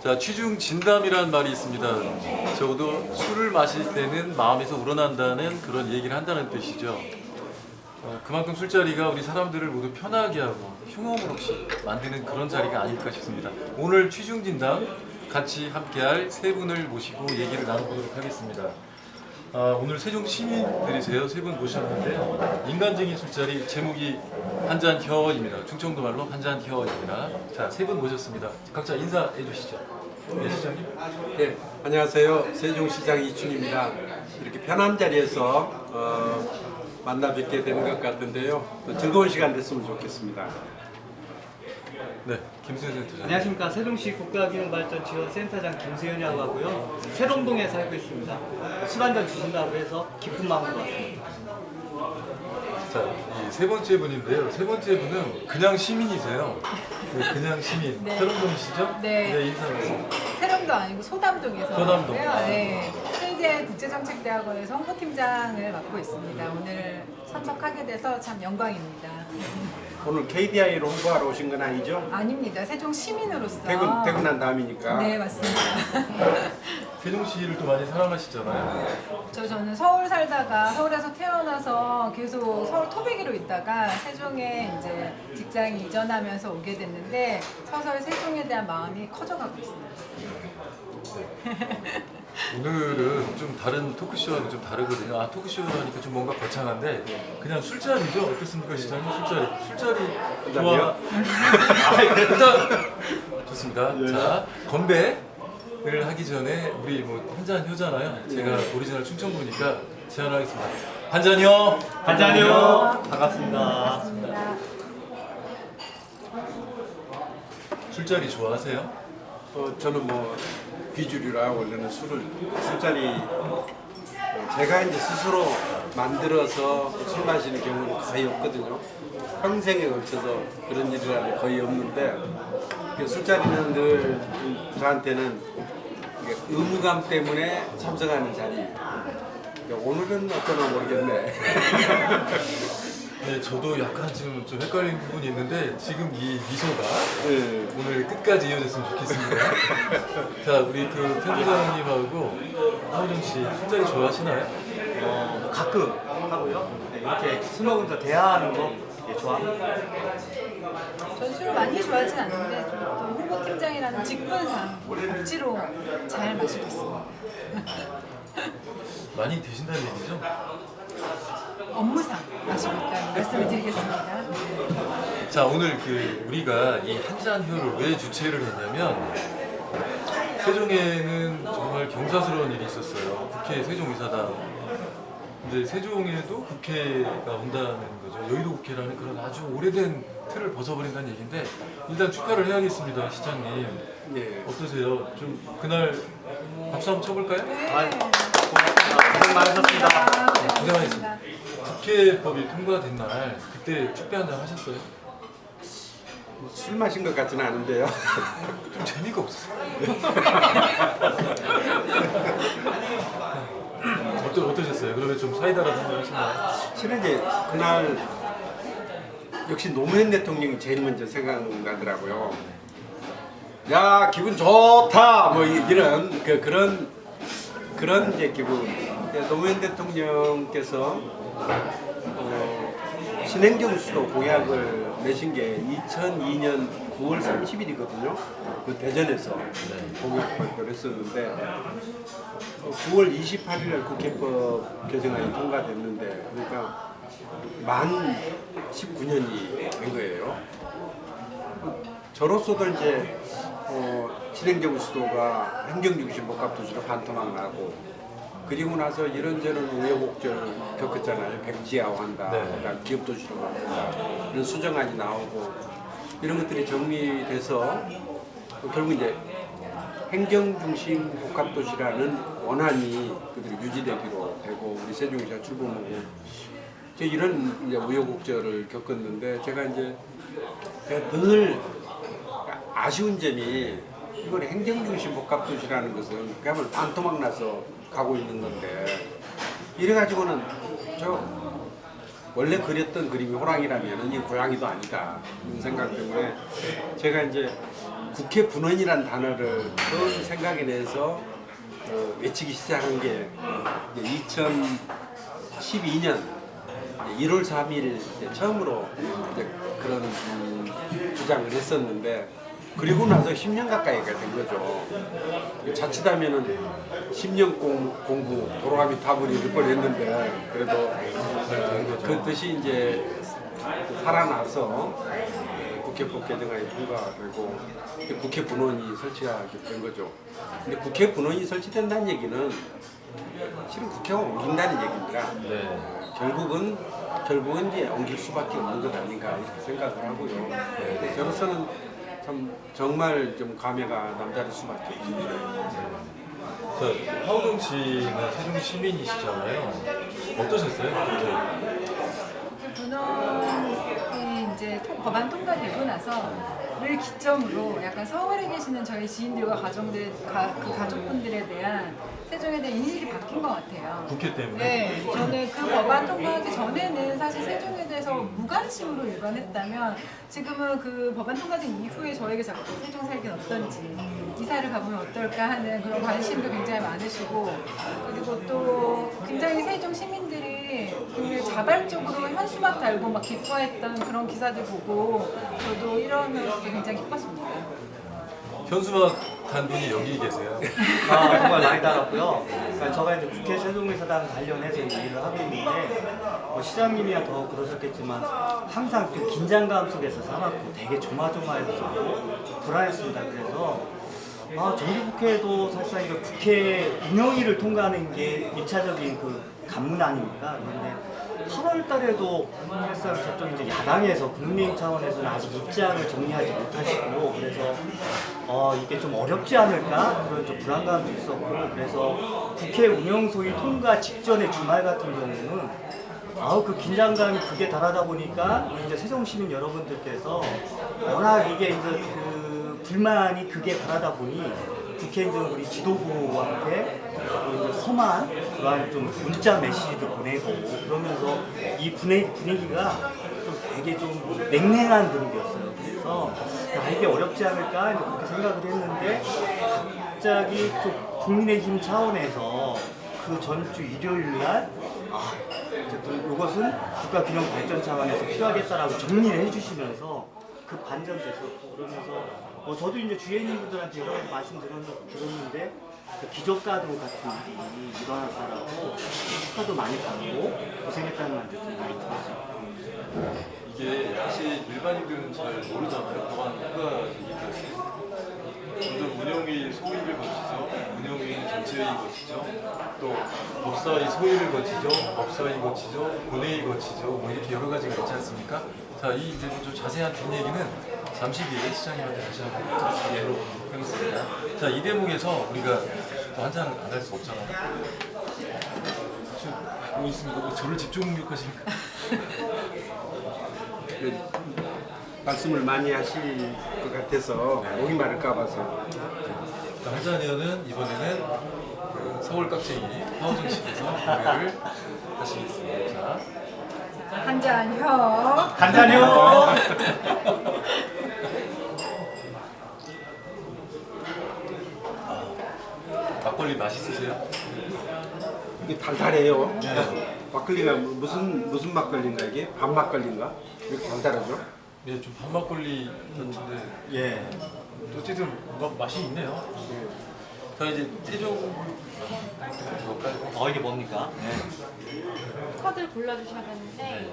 자, 취중 진담이라는 말이 있습니다. 적어도 술을 마실 때는 마음에서 우러난다는 그런 얘기를 한다는 뜻이죠. 그만큼 술자리가 우리 사람들을 모두 편하게 하고 흉흉을 없이 만드는 그런 자리가 아닐까 싶습니다. 오늘 취중 진담 같이 함께할 세 분을 모시고 얘기를 나눠보도록 하겠습니다. 오늘 세종 시민들이세요. 세 분 모셨는데요. 인간적인 술자리, 제목이 한잔혀입니다. 충청도 말로 한잔혀입니다. 자, 세 분 모셨습니다. 각자 인사해 주시죠. 네, 시장님. 네, 안녕하세요. 세종시장 이춘입니다. 이렇게 편한 자리에서 만나 뵙게 되는 것 같은데요. 또 즐거운 시간 됐으면 좋겠습니다. 네, 김수현 센터장. 안녕하십니까. 세종시 국가기능발전지원센터장 김수현이라고 하고요. 세롱동에 살고 있습니다. 술 한잔 주신다고 해서 기쁜 마음으로 왔습니다. 자, 이 세 번째 분인데요. 세 번째 분은 그냥 시민이세요. 네, 그냥 시민. 네. 세롱동이시죠? 네. 네, 인사하세요. 세령도 아니고 소담동에서 소담동. 왔고요. 네. 세제 국제정책대학원에서 홍보팀장을 맡고 있습니다. 오늘 참석하게 돼서 참 영광입니다. 오늘 KDI로 홍보하러 오신 건 아니죠? 아닙니다. 세종 시민으로서. 퇴근한 다음이니까. 네, 맞습니다. 세종시를 또 많이 사랑하시잖아요. 저는 서울 살다가 서울에서 태어나서 계속 서울 토백이로 있다가 세종에 이제 직장 이전하면서 오게 됐는데 서서히 세종에 대한 마음이 커져가고 있습니다. 오늘은 좀 다른 토크쇼하고 좀 다르거든요. 토크쇼라니까 좀 뭔가 거창한데 그냥 술자리죠? 어떻습니까, 시장님? 술자리 좋아. 일단 좋습니다. 자, 건배를 하기 전에 우리 뭐 한잔 효잖아요. 제가 오리지널 충청도니까 제안하겠습니다. 한잔요. 한잔요. 반갑습니다. 반갑습니다. 술자리 좋아하세요? 저는 뭐 비주류라 원래는 술자리 제가 이제 스스로 만들어서 술 마시는 경우는 거의 없거든요. 평생에 걸쳐서 그런 일이라는 거의 없는데 술자리는 늘 저한테는 의무감 때문에 참석하는 자리. 오늘은 어떠나 모르겠네. 네, 저도 약간 지금 좀 헷갈린 부분이 있는데 지금 이 미소가 네. 오늘 끝까지 이어졌으면 좋겠습니다. 자, 우리 그 편집장님하고 하우정 씨 술자리 좋아하시나요? 가끔 하고요. 네, 이렇게 술 먹으면서 대화하는 거 좋아합니다. 전 술을 많이 좋아하진 않는데 또 홍보팀장이라는 직분상 억지로 잘 마시고 있습니다. 많이 드신다는 얘기죠? 업무상 마시고 있다는 말씀을 드리겠습니다. 자, 오늘 우리가 이 한잔효를 왜 주최를 했냐면 세종에는 정말 경사스러운 일이 있었어요. 국회 세종이사당. 이제 세종에도 국회가 온다는 거죠. 여의도 국회라는 그런 아주 오래된 틀을 벗어버린다는 얘기인데 일단 축하를 해야겠습니다, 시장님. 예. 어떠세요? 좀 그날 박수 한번 쳐볼까요? 고생 많으셨습니다. 고생하셨습니다. 국회법이 통과된 날 그때 축배 한잔 하셨어요? 술 마신 것 같지는 않은데요. 좀 재미가 없었어요. 어떠셨어요? 그러면 좀 사이다라도 한잔 하셨나요? 실은 이제 그날 역시 노무현 대통령이 제일 먼저 생각나더라고요. 야, 기분 좋다 뭐 이런 그런 이제 기분. 노무현 대통령께서 신행정 수도 공약을 내신 게 2002년 9월 30일이거든요. 그 대전에서 공약 발표를 했었는데 9월 28일 날 국회법 개정안이 통과됐는데 그러니까 만 19년이 된 거예요. 저로서도 이제 신행정 수도가 행정중심 복합도시로 반토막 나고 그리고 나서 이런저런 우여곡절 겪었잖아요. 백지화한다, 네. 그다음 기업도시로 만든다 이런 수정안이 나오고 이런 것들이 정리돼서 결국 이제 행정중심 복합도시라는 원안이 그들이 유지되기로 되고 우리 세종시가 출범하고 이런 이제 우여곡절을 겪었는데 제가 늘 아쉬운 점이 이건 행정중심 복합도시라는 것은 그야말로 반토막 나서 가고 있는 건데 이래가지고는 저 원래 그렸던 그림이 호랑이라면 이 고양이도 아니다 이런 생각 때문에 제가 이제 국회 분원이라는 단어를 처음 생각해 내서 외치기 시작한 게 2012년 1월 3일 처음으로 이제 그런 주장을 했었는데, 그리고 나서 10년 가까이가 된 거죠. 자칫하면은 10년 공부 돌아가며 답을 잃을 뻔했는데, 그래도 그 뜻이 이제 살아나서 국회법 개정안이 통과되고 국회 분원이 설치하게 된 거죠. 근데 국회 분원이 설치된다는 얘기는 실은 국회가 옮긴다는 얘기입니다. 네. 결국은 이제 옮길 수밖에 없는 것 아닌가 이렇게 생각을 하고요. 저로서는 참 정말 좀 감회가 남다를 수밖에 없습니다. 자, 하우동 씨는 세종 시민이시잖아요. 어떠셨어요? 그 분원이 이제 법안 통과되고 나서를 기점으로 약간 서울에 계시는 저희 지인들과 그 가족분들에 대한 세종에 대한 인식이 바뀐 것 같아요. 국회 때문에? 네, 저는 그 법안 통과하기 전에는 사실 세종에 대해서 무관심으로 일관했다면, 지금은 그 법안 통과된 이후에 저에게 자꾸 세종 살긴 어떤지, 이사를 가보면 어떨까 하는 그런 관심도 굉장히 많으시고, 그리고 또 굉장히 세종 시민들이 굉장히 자발적으로 현수막 달고 막 기뻐했던 그런 기사들 보고 저도 일어나면서 굉장히 기뻤습니다. 현수막 단 분이 여기 계세요. 아, 정말 많이 달았고요. 그러니까 제가 이제 국회 세종의사당 관련해서 이제 일을 하고 있는데, 뭐 시장님이야 더 그러셨겠지만 항상 좀 긴장감 속에서 살았고 되게 조마조마했었고 불안했습니다. 그래서 정기국회도 사실상 이제 국회 운영위를 통과하는 게 1차적인 그 관문 아닙니까? 그런데 8월 달에도 사실상 저쪽 이제 야당에서 국민의힘 차원에서는 아직 입장을 정리하지 못하시고, 그래서 이게 좀 어렵지 않을까? 그런 좀 불안감도 있었고, 그래서 국회 운영소위 통과 직전의 주말 같은 경우는 그 긴장감이 극에 달하다 보니까 우리 이제 세종시민 여러분들께서 워낙 이게 이제 그 불만이 극에 달하다 보니 국회의원 우리 지도부한테 이제 험한 그러한 좀 문자 메시지도 보내고, 그러면서 이 분위기가 좀 되게 좀 냉랭한 분위기였어요. 그래서 이게 어렵지 않을까 그렇게 생각을 했는데, 갑자기 좀 국민의힘 차원에서 그 전주 일요일 날 어쨌든 이것은 국가균형 발전 차원에서 필요하겠다라고 정리를 해주시면서 그 반전됐었고, 그러면서 저도 이제 주연인분들한테 여러 가지 말씀 들었는데 그 기적가도 같은 일이 일어났다라고 축하도 많이 받고 고생했다는 말들 좀 많이 들었어요. 이게 사실 일반인들은 잘 모르잖아요. 법안 통과 얘기까지. 먼저 운영위 소위를 거치죠. 운영위 전체회의 거치죠. 또 법사위 소위를 거치죠. 법사위 거치죠. 본회의 거치죠. 뭐 이렇게 여러 가지가 있지 않습니까? 자, 이 이제 좀 자세한 뒷얘기는 잠시 뒤에 시장님한테 다시 한번 여쭤보도록 하겠습니다. 자, 이 대목에서 우리가 또 한잔 안 할 수 없잖아요. 뭐 있습니까? 뭐 저를 집중 공격하시니까. 말씀을 많이 하실 것 같아서 목이 마를까 봐서. 한잔이어는 이번에는 그 서울 깍쟁이 하우징 씨께서 노래를 하시겠습니다. 자, 한잔 혀. 간단해요. 막걸리 맛있으세요? 이게 달달해요. 막걸리가 무슨 막걸리인가 이게? 밥 막걸리인가? 이렇게 달달하죠? 네, 좀 밥막걸리 같은데 예. 어쨌든 맛이 있네요. 자, 이제 세종 이게 뭡니까? 카드를 골라주셔야 되는데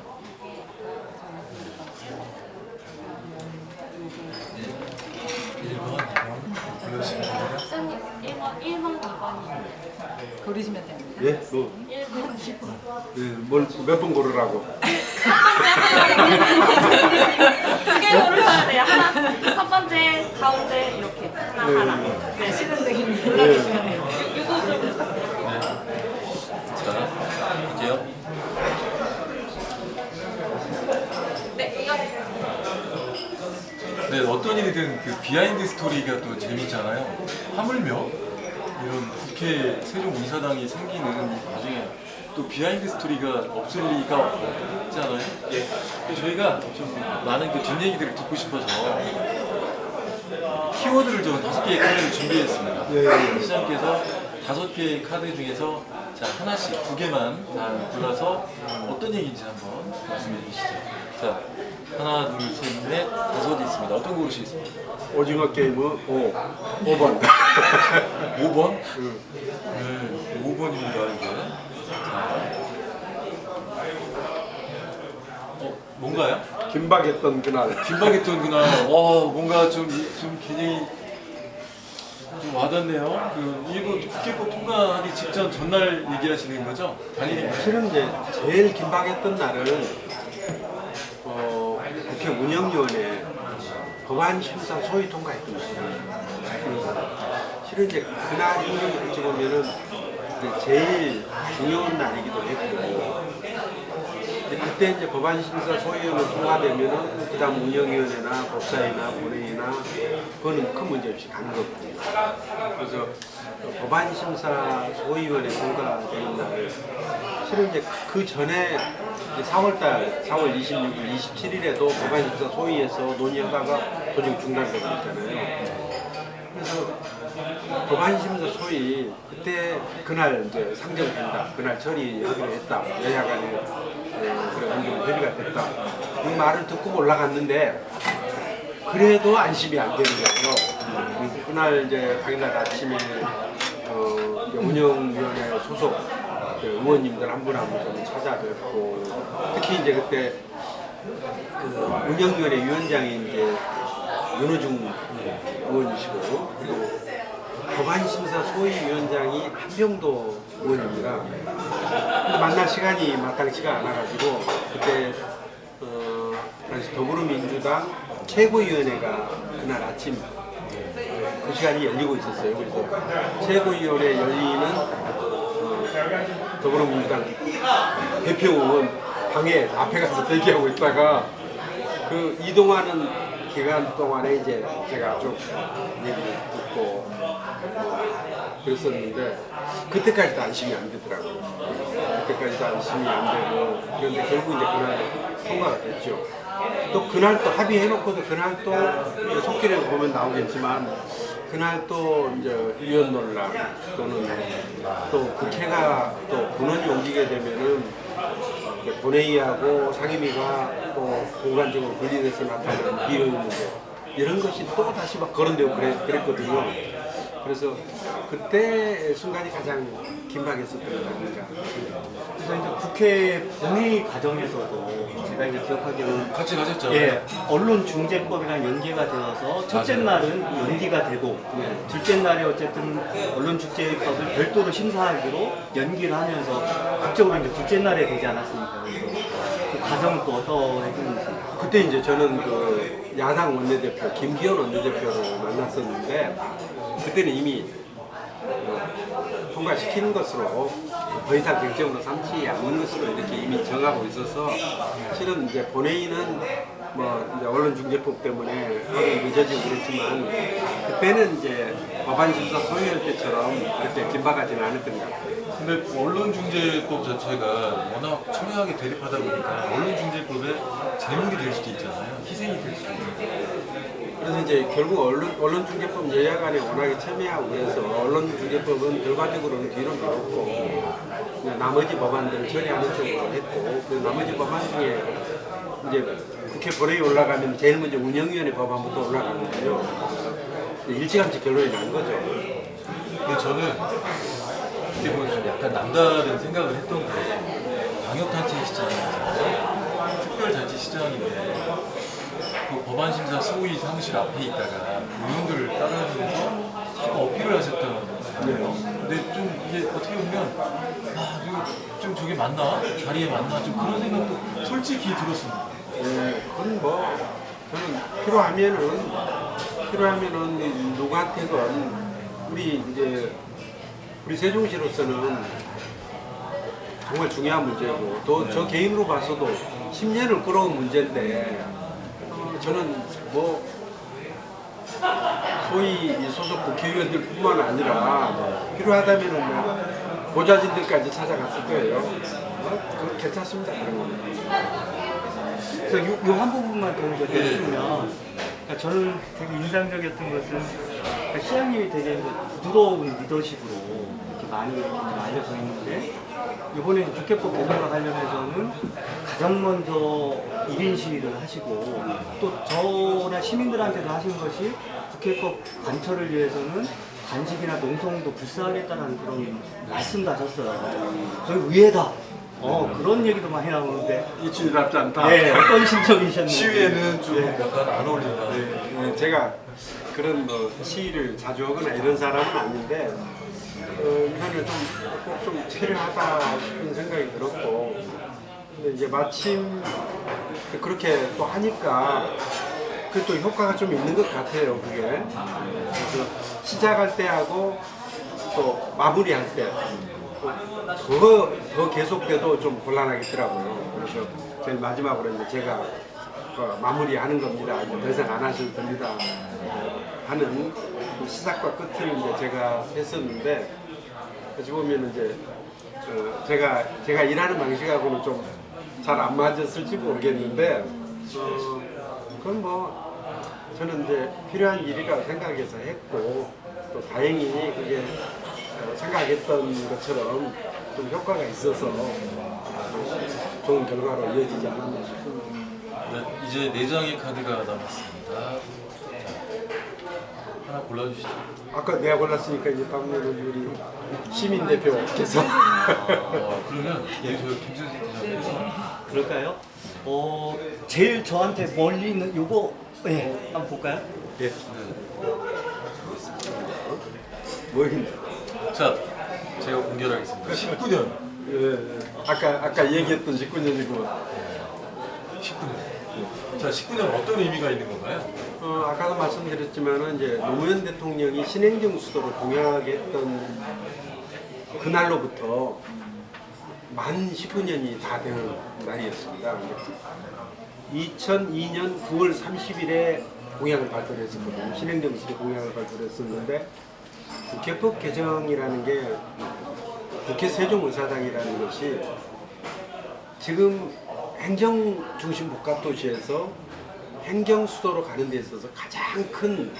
이게 1번, 2번 불러주시면 됩니다. 시장님 1번, 2번이요. 고르시면 됩니다. 예? 1번, 2번. 몇 번 고르라고? 두개 고르셔야 돼요. 하나, 첫 번째, 가운데 이렇게 하나. 네, 신은등님 골라주시면 돼요. 이거 좀 자, 이제요. 네, 이거 네, 어떤 일이든 그 비하인드 스토리가 또 재밌잖아요. 하물며 이런 국회 세종의사당이 생기는 이 과정에 또 비하인드 스토리가 없을 리가 없잖아요. 예. 저희가 좀 많은 그 뒷얘기들을 듣고 싶어서 키워드를 적은 5개의 카드를 준비했습니다. 네. 시장님께서 5개의 카드 중에서 자 하나씩 2개만 다 골라서 어떤 얘기인지 한번 말씀해 주시죠. 자 하나 둘셋넷 5개 있습니다. 어떤 거 고르시겠습니까? 오징어 게임은 5번. 5번? 네, 5번입니다 이게. 자, 뭔가요? 긴박했던 그날. 긴박했던 그날, 뭔가 좀 굉장히 좀 와닿네요. 그 일본 국회법 통과하기 직전 전날 얘기하시는 거죠? 당일인가요? 실은 이제 제일 긴박했던 날은 국회 운영위원회 법안 심사 소위 통과했던 날입니다. 실은 이제 그날이 어찌 보면은 제일 중요한 날이기도 했고, 그때 이제 법안 심사 소위원회 통과되면은 그다음 운영위원회나 법사위나 본회의나 그거는 큰 문제 없이 가는 거거든요. 그래서 법안 심사 소위원회 통과되는 날, 실은 이제 그 전에 4월달 4월 26일, 27일에도 법안 심사 소위에서 논의하다가 도중 중단되고 있잖아요. 그래서 법안 심사 소위 그때 그날 이제 상정된다, 그날 처리하기로 했다, 여야 간에 그래 운동 협의가 됐다, 이 말을 듣고 올라갔는데 그래도 안심이 안 되는 거예요. 그날 이제 당일날 아침에 이제 운영위원회 소속 의원님들 한 분 한 분 좀 찾아뵙고, 특히 이제 그때 그 운영위원회 위원장이 이제 윤호중 의원이시고, 그리고 법안심사 소위위원장이 한병도 의원입니다. 근데 만날 시간이 마땅치가 않아가지고 그때 당시 더불어민주당 최고위원회가 그날 아침 그 시간이 열리고 있었어요. 그래서 최고위원회 열리는 더불어민주당 대표 의원 방에 앞에 가서 대기하고 있다가 그 이동하는 기간 동안에 이제 제가 좀 얘기를 듣고 그랬었는데 그때까지도 안심이 안 되더라고요. 그때까지도 안심이 안 되고, 그런데 결국 이제 그날 통과가 됐죠. 또 그날 또 합의해놓고도 그날 또 속기를 보면 나오겠지만 그날 또 이제 위원 논란 또는 또 국회가 또 분원이 옮기게 되면은 본회의하고 상임위가 또 공간적으로 분리돼서 나타나는 비효율 문제, 이런 것이 또 다시 막 거론되고 그랬거든요. 그래서 그때 순간이 가장 긴박했었던 게 아닌가. 그래서 이제 국회 본회의 과정에서도 제가 이제 기억하기로는 같이 가셨죠? 예, 언론중재법이랑 연계가 되어서 첫째 날은 연기가 되고, 둘째 날에 어쨌든 언론중재법을 별도로 심사하기로 연기를 하면서 극적으로 이제 둘째 날에 되지 않았습니까? 그래서 그 과정은 또 어떠했는지. 그때 이제 저는 그 야당 원내대표 김기현 원내대표를 만났었는데, 그때는 이미 통과시키는 것으로 더 이상 쟁점으로 삼지 않는 것으로 이렇게 이미 정하고 있어서, 실은 이제 본회의는 뭐 이제 언론중재법 때문에 하루 늦어지고 그랬지만 그때는 이제 법안심사 소위할 때처럼 그렇게 긴박하지는 않았던 것 같아요. 근데 언론중재법 자체가 워낙 첨예하게 대립하다 보니까 언론중재법의 제목이 될 수도 있잖아요. 희생이 될 수도 있잖아요. 그래서 이제 결국 언론중재법 여야 간에 워낙에 첨예하고 그래서 언론중재법은 결과적으로는 뒤로 미뤘고 나머지 법안들을 처리하는 쪽으로 했고, 그 나머지 법안 중에 이제 국회 본회의 올라가면 제일 먼저 운영위원회 법안부터 올라가거든요. 일찌감치 결론이 난 거죠. 근데 저는 그때 보면 좀 약간 남다른 생각을 했던 게, 방역단체 시장이잖아요. 특별자치 시장인데 그 법안심사 소위 사무실 앞에 있다가 의원들을 따라다니면서 어필을 하셨던 거예요. 근데 좀 이게 어떻게 보면 이거 좀 저게 맞나? 자리에 맞나? 좀 그런 생각도 솔직히 들었습니다. 예, 그건 뭐 저는 필요하면은 누구한테든 우리 세종시로서는 정말 중요한 문제고, 또 저 개인으로 봐서도 10년을 끌어온 문제인데 저는 뭐 소위 이 소속 국회의원들뿐만 아니라 필요하다면은 뭐 보좌진들까지 찾아갔을 거예요. 그 괜찮습니다, 그런 거는. 그래서 요 한 부분만 더 해주면, 그러니까 저는 되게 인상적이었던 것은 그러니까 시장님이 되게 부드러운 리더십으로 이렇게 많이 이렇게 좀 알려져 있는데 이번에 국회법 개정과 관련해서는 가장 먼저 1인 시위를 하시고 또 저나 시민들한테도 하신 것이 국회법 관철을 위해서는 단식이나 농성도 불사하겠다는 그런 말씀도 하셨어요. 저희 의회다. 그런 얘기도 많이 나오는데 이춘답지 않다. 네, 어떤 심정이셨는지. 시위에는 좀 약간 안 어울린다. 네, 제가 그런 뭐 시위를 자주 하거나 이런 사람은 아닌데 이거는 꼭 좀 필요하다 싶은 생각이 들었고 근데 이제 마침 그렇게 또 하니까 그 또 효과가 좀 있는 것 같아요 그게. 그래서 시작할 때하고 또 마무리할 때 더 계속돼도 좀 곤란하겠더라고요. 그래서 제일 마지막으로 이제 제가 마무리하는 겁니다. 이제 더 이상 안 하셔도 됩니다. 하는 그 시작과 끝을 이제 제가 했었는데 어찌 보면 이제 제가 일하는 방식하고는 좀 잘 안 맞았을지 모르겠는데 그건 뭐 저는 이제 필요한 일이라고 생각해서 했고 또 다행히 그게 생각했던 것처럼 좀 효과가 있어서 좋은 결과로 이어지지 않았나 싶습니다. 네, 이제 4장의 카드가 남았습니다. 하나 골라주시죠. 아까 내가 골랐으니까 이제 박명훈 우리 시민 대표께서 그러면 저 김선생 대장께서 그럴까요? 제일 저한테 멀리 있는 요거 한번 볼까요? 예. 뭐인? 자, 제가 공개하겠습니다. 19년. 예. 아까 얘기했던 19년이고 19년. 자, 19년 어떤 의미가 있는 건가요? 아까도 말씀드렸지만은 이제 노무현 대통령이 신행정 수도를 공약했던 그날로부터 만 19년이 다 되는 날이었습니다. 2002년 9월 30일에 공약을 발표했었거든요. 신행정 수도 공약을 발표했었는데 국회법 개정이라는 게 국회 세종의사당이라는 것이 지금 행정 중심 복합 도시에서 행정 수도로 가는 데 있어서 가장 큰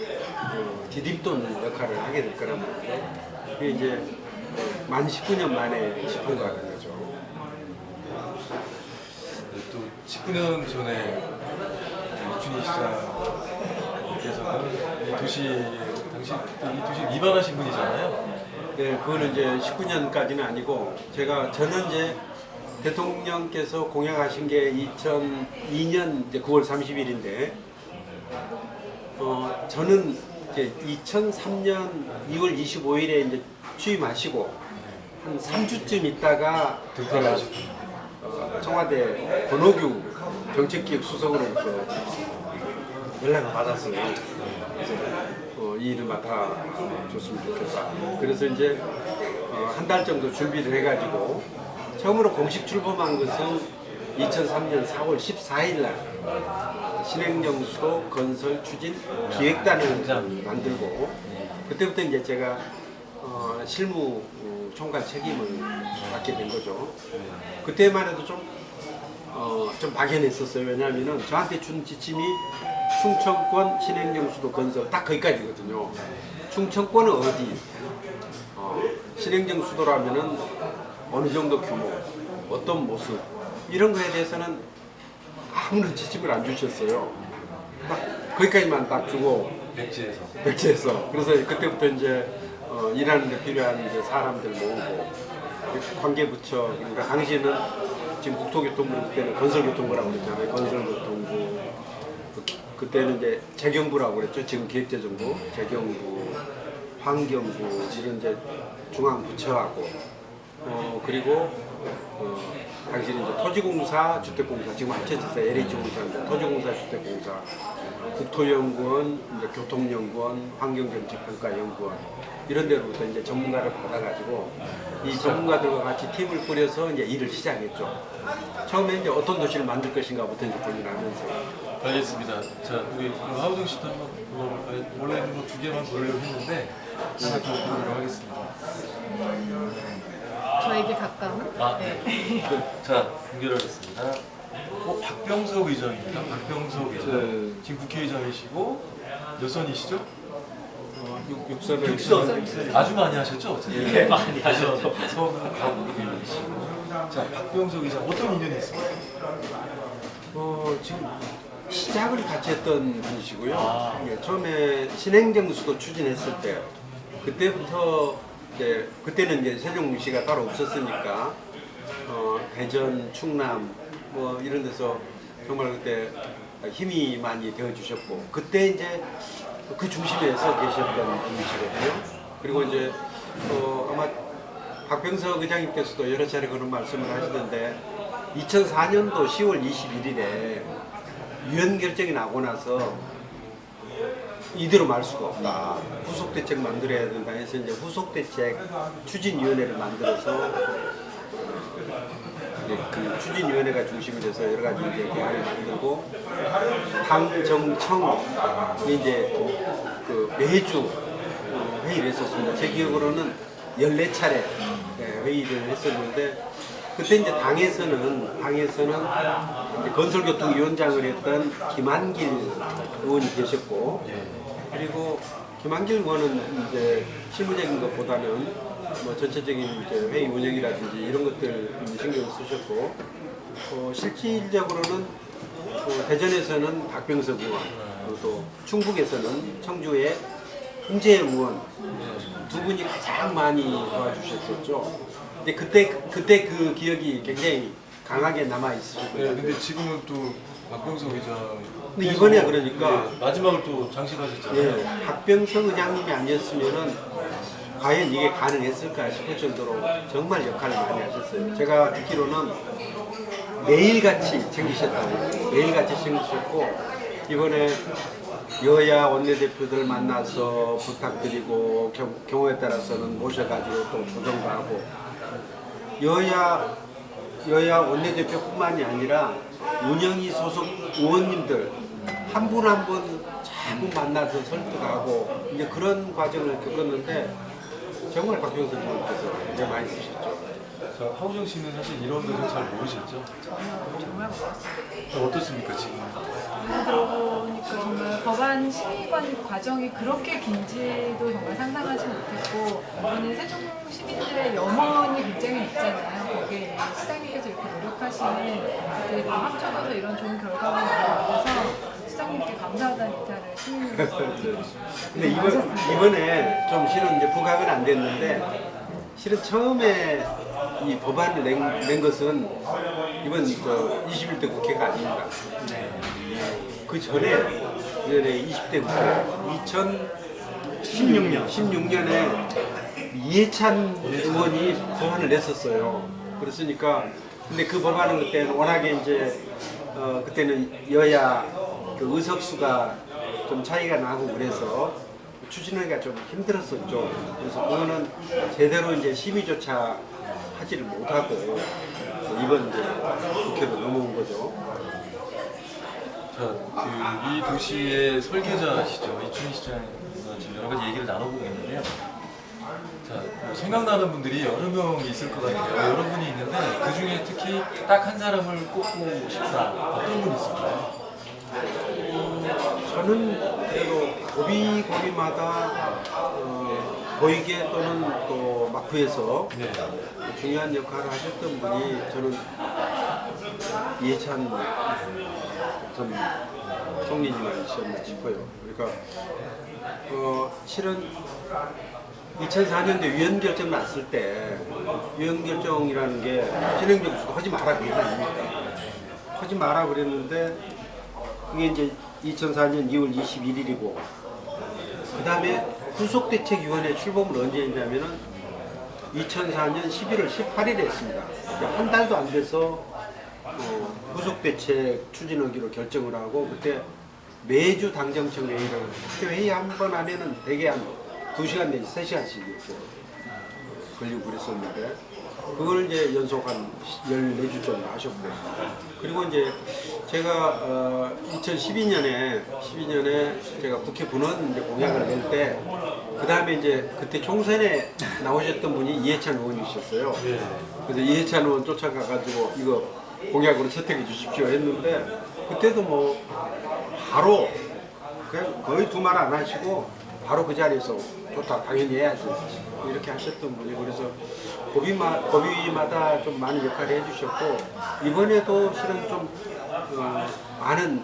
디딤돌 역할을 하게 될 거란 말이에요. 그게 이제 만 19년 만에 집행하는 거죠. 또 19년 전에 이춘희 시장께서는 이 도시 당시 이 도시 입안하신 분이잖아요. 네, 그거는 이제 19년까지는 아니고 저는 이제 대통령께서 공약하신 게 2002년 이제 9월 30일인데 저는 이제 2003년 2월 25일에 이제 취임하시고 한 3주쯤 있다가 등판을 하셨군요. 청와대 권오규 정책기획수석으로부터 연락을 받았어요. 그래서 이 일을 맡아줬으면 좋겠다. 그래서 이제 한 달 정도 준비를 해가지고 처음으로 공식 출범한 것은 2003년 4월 14일 날 신행정수도 건설 추진 기획단을 만들고 그때부터 이제 제가 실무 총괄 책임을 맡게 된 거죠. 그때만 해도 좀 막연했었어요. 왜냐하면 저한테 준 지침이 충청권 신행정수도 건설 딱 거기까지거든요. 충청권은 어디? 신행정수도라면은 어느 정도 규모, 어떤 모습 이런 거에 대해서는 아무런 지침을 안 주셨어요. 딱 거기까지만 딱 주고 백지에서 그래서 그때부터 이제 일하는 데 필요한 이제 사람들 모으고 관계부처 그러니까 당시에는 지금 국토교통부 그때는 건설교통부라고 그랬잖아요. 건설교통부 그때는 이제 재경부라고 그랬죠. 지금 기획재정부, 재경부, 환경부 이런 이제 중앙부처하고 그리고 당시는 이제 토지공사, 주택공사 지금 합쳐져서 LH공사, 토지공사, 주택공사, 국토연구원, 이제 교통연구원, 환경정책평가연구원 이런 데로부터 이제 전문가를 받아가지고 이 전문가들과 같이 팀을 꾸려서 이제 일을 시작했죠. 처음에 이제 어떤 도시를 만들 것인가부터 이제 고민하면서. 알겠습니다. 자, 우리 하우정 씨도 한번 불러볼까요? 원래 있는 거 2개만 고르려고 했는데 하나 더 고르도록 하겠습니다. 저에게 가까운? 네. 자, 공개하겠습니다. 박병석 의장입니다. 박병석 의장. 네. 지금 국회의장이시고 몇 선이시죠? 육선을 아주 많이 하셨죠? 어쨌든. 예, 많이 하셨죠. 서울 가국이시고. 자, 박병석 의장 어떤 인연이 있습니까? 지금 시작을 같이 했던 분이시고요. 아. 예, 처음에 신행정수도 추진했을 때 그때부터 이제 그때는 이제 세종시가 따로 없었으니까 대전, 충남 뭐 이런 데서 정말 그때 힘이 많이 되어 주셨고 그때 이제 그 중심에서 계셨던 분이시거든요. 그리고 이제 아마 박병석 의장님께서도 여러 차례 그런 말씀을 하시던데 2004년도 10월 21일에 유엔 결정이 나고 나서 이대로 말 수가 없다. 후속대책 만들어야 된다 해서 이제 후속대책 추진위원회를 만들어서 이제 그 추진위원회가 중심이 돼서 여러 가지 이제 대안을 만들고 당정청이 이제 그 매주 회의를 했었습니다. 제 기억으로는 14차례 회의를 했었는데 그때 이제 당에서는 이제 건설교통위원장을 했던 김한길 의원이 계셨고 그리고 김한길 의원은 이제 실무적인 것보다는 뭐 전체적인 이제 회의 운영이라든지 이런 것들 신경을 쓰셨고 실질적으로는 대전에서는 박병석 의원 그리고 또 충북에서는 청주의 홍재현 의원 두 분이 가장 많이 도와주셨었죠. 근데 그때 그 기억이 굉장히 강하게 남아 있으셨거든요. 네, 근데 지금은 또 박병석 의장. 근데 이번에 그러니까 마지막을 또 장식하셨잖아요. 예, 박병석 의장님이 아니었으면은 과연 이게 가능했을까 싶을 정도로 정말 역할을 많이 하셨어요. 제가 듣기로는 매일같이 챙기셨고 이번에 여야 원내대표들 만나서 부탁드리고 경우에 따라서는 모셔가지고 또 조정도 하고 여야 원내대표뿐만이 아니라 운영위 소속 의원님들 한 분 한 분 자꾸 만나서 설득하고 이제 그런 과정을 겪었는데 정말 박병석 의원께서 굉장히 많이 쓰셨죠. 자, 하우정 씨는 사실 이런 것을 잘 모르셨죠? 정말 몰랐어요. 어떻습니까 지금? 들어보니까 정말 법안 심의관 과정이 그렇게 긴지도 정말 상상하지 못했고 이번에 세종 시민들의 염원이 굉장히 있잖아요. 거기에 시장님께서 이렇게 노력하시는 것들이 다 합쳐져서 이런 좋은 결과가 나와서 시장님께 감사하다는 인사를 시민으로서 드리고 싶습니다. 근데 이번에 좀 실은 이제 부각은 안 됐는데 실은 처음에 이 법안을 낸 것은 이번 21대 국회가 아닙니다. 그 전에 20대 국회 2016년에 이해찬 의원이 법안을 냈었어요. 그랬으니까 근데 그 법안은 그때는 워낙에 이제 그때는 여야 그 의석수가 좀 차이가 나고 그래서 추진하기가 좀 힘들었었죠. 그래서 그거는 제대로 이제 심의조차 하지를 못하고 이번 이제 국회로 넘어온 거죠. 자, 이 도시의 설계자시죠. 이춘희 시장과 지금 여러 가지 얘기를 나눠보고 있는데요. 자, 생각나는 분들이 여러 명이 있을 것 같아요. 여러분이 있는데 그 중에 특히 딱 한 사람을 꼽고 싶다. 어떤 분이 있을까요? 저는 그래도 고비마다 보이게 또는 또 마크에서 네. 중요한 역할을 하셨던 분이 저는 이해찬 전 총리님이셨나 싶어요. 그러니까 실은 2004년도에 위헌 결정 났을 때 위헌 결정이라는 게 진행정수가 하지 마라 그게 아닙니까? 하지 마라 그랬는데 그게 이제 2004년 2월 21일이고 그 다음에 후속대책위원회 출범을 언제 했냐면은 2004년 11월 18일에 했습니다. 한 달도 안 돼서 후속대책 추진하기로 결정을 하고 그때 매주 당정청 회의를 학교 회의 한 번 하면은 대개 한 2시간 내지 3시간씩 걸리고 그랬었는데 그걸 이제 연속 한 14주 정도 하셨고 그리고 이제 제가 2012년에 제가 국회 분원 이제 공약을 낼 때 그 다음에 이제 그때 총선에 나오셨던 분이 이해찬 의원이셨어요. 그래서 이해찬 의원 쫓아가가지고 이거 공약으로 채택해 주십시오 했는데 그때도 뭐 바로 그냥 거의 두 말 안 하시고 바로 그 자리에서 좋다 당연히 해야지 이렇게 하셨던 분이 그래서 고비마다 좀 많은 역할을 해주셨고 이번에도 실은 좀 많은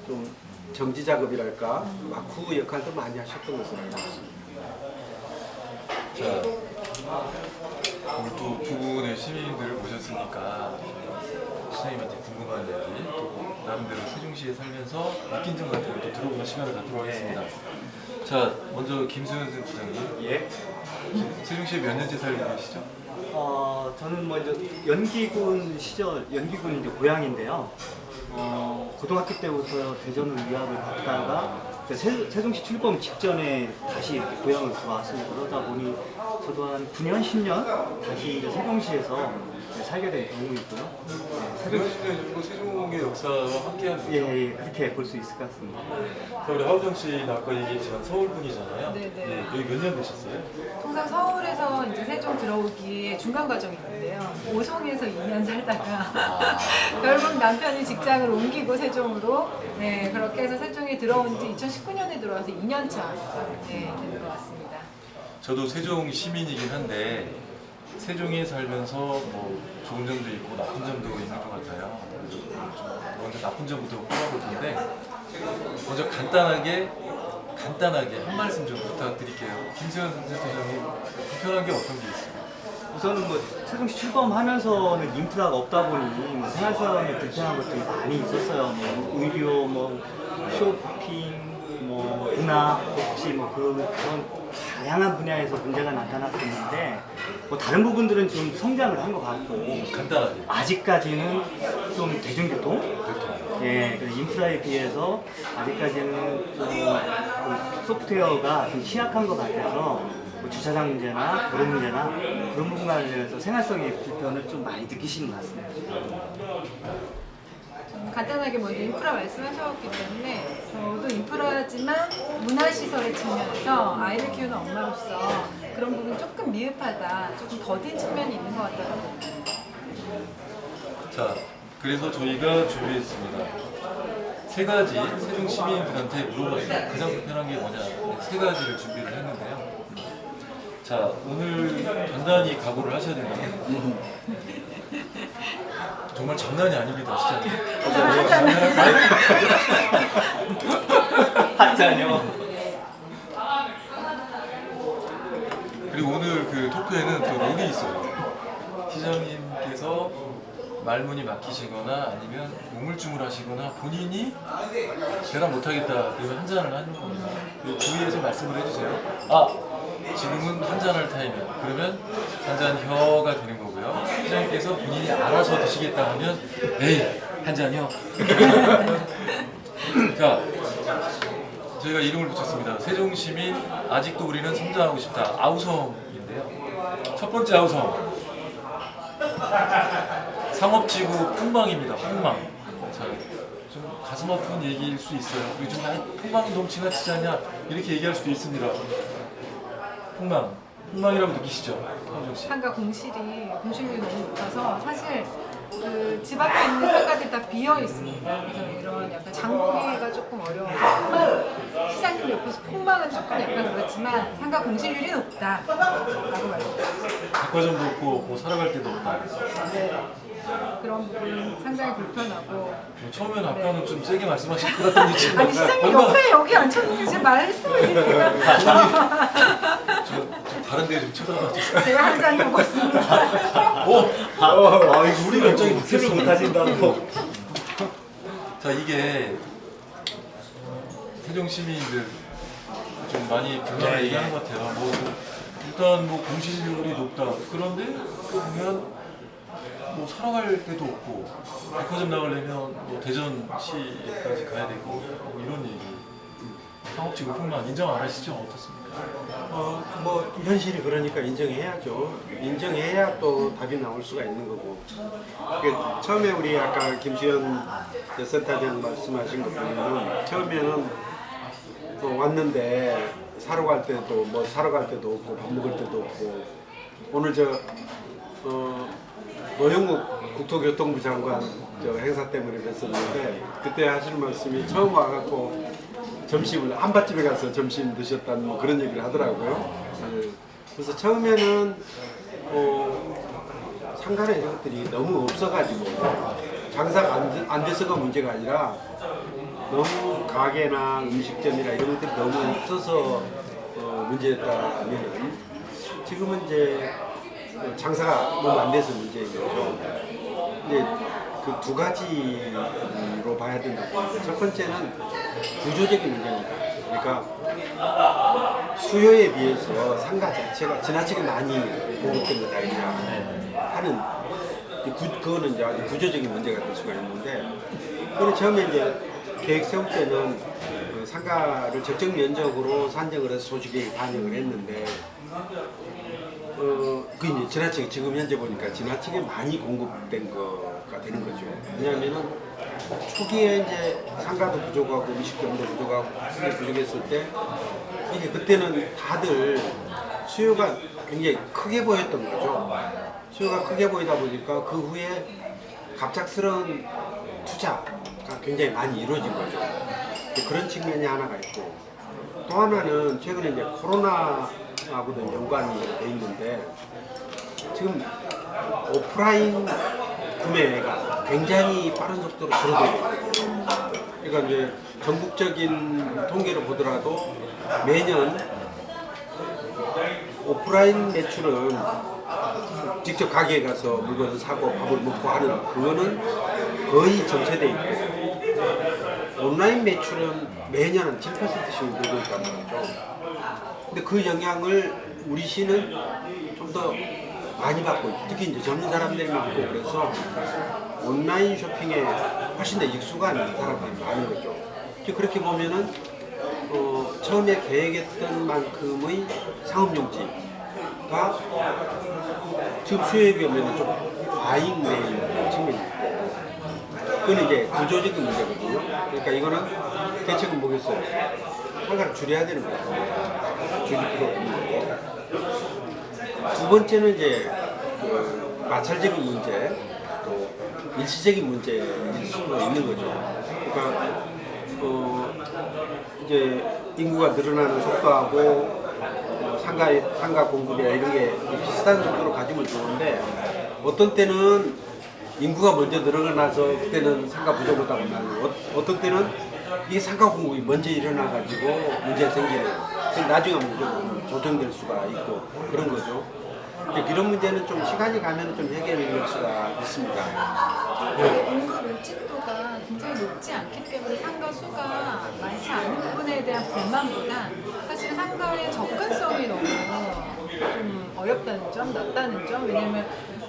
좀 정지 작업이랄까 마쿠 역할도 많이 하셨던 것으로 알고 있습니다. 자, 오늘 또 두 분의 시민들을 모셨으니까 시장님한테 궁금한 얘기 또 나름대로 세종시에 살면서 느낀 점 같은 것도 들어보는 시간을 갖도록 하겠습니다. 자, 먼저 김수현 부장님, 예. 세종시에 몇 년째 살고 계시죠? 저는 먼저 연기군 시절, 연기군 이제 고향인데요. 고등학교 때부터 대전을 유학을 갔다가 세종시 출범 직전에 다시 이렇게 고향을 들어왔습니다. 그러다 보니 저도 한 9년, 10년 다시 이제 세종시에서 살게 된 경우이고요. 세종시는 세종의 역사와 함께한 거죠. 예, 그렇게 볼 수 있을 것 같습니다. 자, 우리 하우정 씨는 아까 얘기했지만 서울 분이잖아요. 네네. 예, 여기 몇 년 되셨어요? 통상 서울에서 이제 세종 들어오기에 중간 과정이 있는데요. 오송에서 2년 살다가 결국 남편이 직장을 옮기고 세종으로 네, 그렇게 해서 세종에 들어온 지 2019년에 들어와서 2년 차 네, 되는 것 같습니다. 저도 세종 시민이긴 한데 세종에 살면서 뭐 좋은 점도 있고 나쁜 점도 있는 것 같아요. 그래서 좀 먼저 나쁜 점부터 뽑아볼 텐데 먼저 간단하게 한 말씀 좀 부탁드릴게요. 김수현 센터장님 불편한 게 어떤 게 있어요? 우선은 뭐 세종시 출범하면서는 인프라가 없다 보니 뭐 생활상의 불편한 것들이 많이 있었어요. 뭐 의료, 뭐 쇼핑, 뭐 문화, 복지 뭐 그런 다양한 분야에서 문제가 나타났었는데 뭐 다른 부분들은 좀 성장을 한 것 같고 간단하게. 아직까지는 좀 대중교통, 예, 그 인프라에 비해서 아직까지는 좀그 소프트웨어가 좀 취약한 것 같아서 뭐 주차장 문제나 도로 문제나 그런 부분 관련해서 생활성의 불편을 좀 많이 느끼시는 것 같습니다. 간단하게 먼저 인프라 말씀하셨기 때문에 저도 인프라지만 문화시설의 측면에서 아이를 키우는 엄마로서 그런 부분 조금 미흡하다, 조금 더딘 측면이 있는 것 같다고 봅니다. 자, 그래서 저희가 준비했습니다. 세 가지 세종 시민분한테 물어봤어요. 가장 불편한 게 뭐냐? 세 가지를 준비를 했는데요. 자, 오늘 단단히 각오를 하셔야 됩니다. 정말 장난이 아닙니다, 진짜. 한잔요. 그리고 오늘 그 토크에는 또 룰이 있어요. 시장님께서 말문이 막히시거나 아니면 우물쭈물하시거나 본인이 대답 못하겠다 그러면 한 잔을 하는 겁니다. 주위에서 말씀을 해주세요. 아, 지금은 한 잔 할 타임이야. 그러면 한 잔 혀가 되는 거고요. 시장님께서 본인이 알아서 드시겠다 하면 에이, 한 잔이요. 자, 저희가 이름을 붙였습니다. 세종시민 아직도 우리는 성장하고 싶다. 아우성인데요. 첫 번째 아우성. 상업지구 폭망입니다. 폭망. 자, 좀 가슴 아픈 얘기일 수 있어요. 요즘 폭망이 너무 지나치지 않냐 이렇게 얘기할 수도 있습니다. 폭망이라고 느끼시죠? 하우정 씨. 상가 공실률이 너무 높아서 사실 그 집 앞에 있는 상가들이 다 비어 있습니다. 그래서 이런 약간 장보기가 조금 어려워서 시장님 옆에서 폭망은 조금 약간 그렇지만 상가 공실률이 높다라고 말씀드렸습니다. 백화점도 없고 뭐 살아갈 데도 없다. 네. 그런 부분은 상당히 불편하고. 뭐 처음에는 아까는 좀 세게 말씀하실 것 같은데 지금 아니 시장님 옆에 여기 앉혔는데 지금 말씀을 드리니까 좀 다른 데 좀 쳐다봐 주세요. 제가 한 잔 먹었습니다. 오! 우리 갑자기 목소리 못하신다고. 자, 이게 세종 시민들 좀 많이 불만을 얘기하는 것 같아요. 뭐 일단 뭐 공실률이 높다. 그런데 보면 뭐 살아갈 데도 없고 백화점 나가려면 뭐 대전시까지 가야 되고 뭐 이런 얘기. 상업지구 폭망 인정 안 하시죠? 어떻습니까? 뭐 현실이 그러니까 인정해야죠. 인정해야 또 답이 나올 수가 있는 거고. 처음에 우리 아까 김수현 센터장 말씀하신 것 보면은 처음에는 또 왔는데 사러 갈 때도 뭐 사러 갈 때도 없고 밥 먹을 때도 없고 오늘 노영욱 국토교통부 장관 저 행사 때문에 뵀었는데 그때 하시는 말씀이 처음 와갖고 점심을 한밭집에 가서 점심 드셨다는 뭐 그런 얘기를 하더라고요. 예. 그래서 처음에는 상가나 이런 것들이 너무 없어가지고 장사가 안 돼서가 문제가 아니라 너무 가게나 음식점이나 이런 것들이 너무 없어서 문제였다면 지금은 이제 장사가 너무 안 돼서 문제인 거죠. 이제 그 두 가지로 봐야 된다고. 첫 번째는 구조적인 문제입니다. 그러니까 수요에 비해서 상가 자체가 지나치게 많이 공급된 것 아니냐 하는 그거는 이제 아주 구조적인 문제가 될 수가 있는데, 그래서 처음에 이제 계획 세울 때는 그 상가를 적정 면적으로 산정을 해서 소주계획 반영을 했는데 그 이제 지나치게 지금 현재 보니까 지나치게 많이 공급된 거가 되는 거죠. 왜냐하면은 초기에 이제 상가도 부족하고 음식점도 부족하고 그게 부족했을 때 이게 그때는 다들 수요가 굉장히 크게 보였던 거죠. 수요가 크게 보이다 보니까 그 후에 갑작스러운 투자가 굉장히 많이 이루어진 거죠. 그런 측면이 하나가 있고, 또 하나는 최근에 이제 코로나하고도 연관이 돼 있는데 지금 오프라인 구매가 굉장히 빠른 속도로 줄어들고 있어요. 그러니까 이제 전국적인 통계를 보더라도 매년 오프라인 매출은 직접 가게에 가서 물건을 사고 밥을 먹고 하는 그거는 거의 정체돼 있고, 온라인 매출은 매년 한 7%씩 늘고 있단 말이죠. 근데 그 영향을 우리 시는 좀 더 많이 받고 있고, 특히 이제 젊은 사람들이 많고 그래서 온라인 쇼핑에 훨씬 더 익숙한 사람들이 많은 거죠. 그렇게 보면은 처음에 계획했던 만큼의 상업용지가 지금 수요에 비하면 좀 과잉된 측면이 있고, 그건 이제 구조적인 문제거든요. 그러니까 이거는 대책은 뭐겠어요? 상가를 줄여야 되는 거죠. 줄일 필요가 없는 거고. 두 번째는 이제 그 마찰적인 문제, 또 일시적인 문제일 수도 있는 거죠. 그러니까 이제 인구가 늘어나는 속도하고 상가 공급이나 이런 게 비슷한 속도로 가지면 좋은데, 어떤 때는 인구가 먼저 늘어나서 그때는 상가 부족을 하고 나고, 어떤 때는 이게 상가 공급이 먼저 일어나가지고 문제가 생기는, 나중에 문제가 조정될 수가 있고 그런 거죠. 이런 문제는 좀 시간이 가면 좀 해결될 수가 있습니다. 인구 밀집도가 굉장히 높지 않기 때문에 상가 수가 많지 않은 부분에 대한 불만보다 사실 상가의 접근성이 너무 좀 어렵다는 점, 낮다는 점. 왜냐면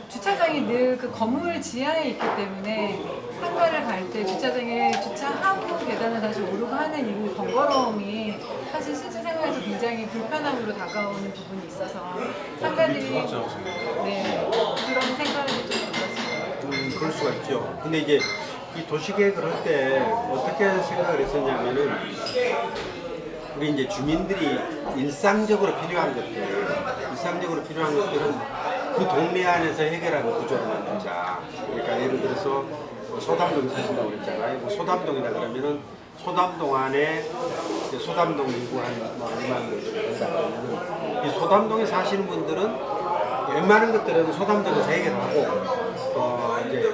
주차장이 늘 그 건물 지하에 있기 때문에 상가를 갈 때 주차장에 주차하고 계단을 다시 오르고 하는 이 번거로움이 사실 실질생활에서 굉장히 불편함으로 다가오는 부분이 있어서 상가들이 네, 그런 생각이 좀 들었어요. 그럴 수가 있죠. 근데 이제 이 도시계획을 할 때 어떻게 생각을 했었냐면은, 우리 이제 주민들이 일상적으로 필요한 것들은 그 동네 안에서 해결하는 구조를 만들자. 그러니까 예를 들어서 소담동 사신다고 그랬잖아요. 소담동이다 그러면은 소담동 안에 이제 소담동 인구 한 2만 명 된다 그러면은 이 소담동에 사시는 분들은 웬만한 것들은 소담동에서 해결하고, 이제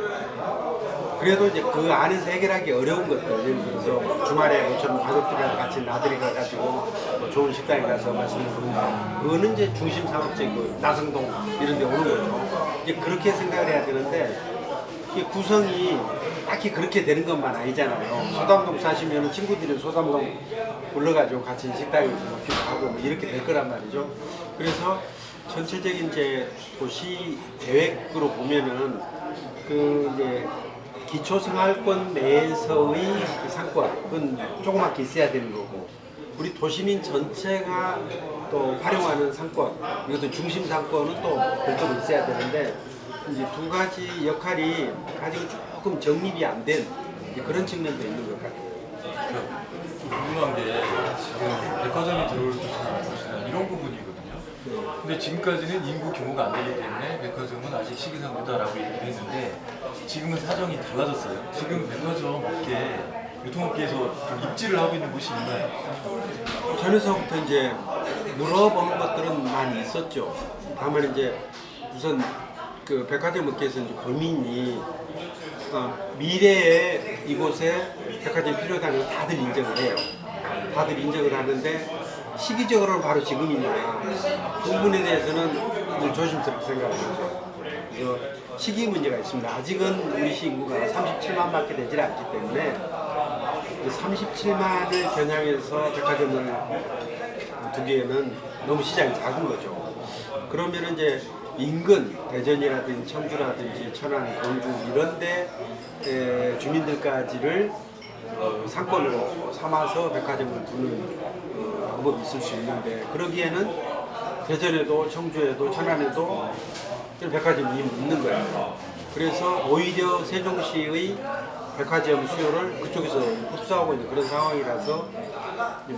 그래도 이제 그 안에서 해결하기 어려운 것들, 예를 들어서 주말에 모처럼 가족들이랑 같이 나들이 가가지고 뭐 좋은 식당에 가서 맛있는 거 먹는다. 그거는 이제 중심 상업적이고 나성동 이런 데 오는 거죠. 이제 그렇게 생각을 해야 되는데, 이게 구성이 딱히 그렇게 되는 것만 아니잖아요. 소담동 사시면 친구들이 소담동 불러가지고 같이 식당에서 먹기도 하고 뭐 이렇게 될 거란 말이죠. 그래서 전체적인 이제 도시 계획으로 보면은 그 이제 기초생활권 내에서의 그 상권, 그건 조그맣게 있어야 되는 거고, 우리 도시민 전체가 또 활용하는 상권, 이것도 중심 상권은 또 별도로 있어야 되는데, 이제 두 가지 역할이 아직 조금 정립이 안 된 그런 측면도 있는 것 같아요. 궁금한 게 지금 백화점이 들어올 것이나 이런 부분이거든요. 근데 지금까지는 인구 규모가 안 되기 때문에 백화점은 아직 시기상조다라고 얘기를 했는데 지금은 사정이 달라졌어요. 지금 백화점 업계, 유통업계에서 좀 입지를 하고 있는 곳이 있나요? 전에서부터 이제 물어보는 것들은 많이 있었죠. 다만 이제 우선 그 백화점 업계에서 이제 고민이 미래에 이곳에 백화점이 필요하다는 걸 다들 인정을 해요. 다들 인정을 하는데 시기적으로는 바로 지금이냐 그 부분에 대해서는 늘 조심스럽게 생각을 하죠. 그래서 시기 문제가 있습니다. 아직은 우리 시 인구가 37만밖에 되질 않기 때문에 37만을 겨냥해서 백화점을 두기에는 너무 시장이 작은 거죠. 그러면 이제 인근 대전이라든지 청주라든지 천안, 광주 이런데 주민들까지를 상권으로 삼아서 백화점을 두는 방법이 있을 수 있는데 그러기에는 대전에도 청주에도 천안에도 백화점이 있는 거예요. 그래서 오히려 세종시의 백화점 수요를 그쪽에서 흡수하고 있는 그런 상황이라서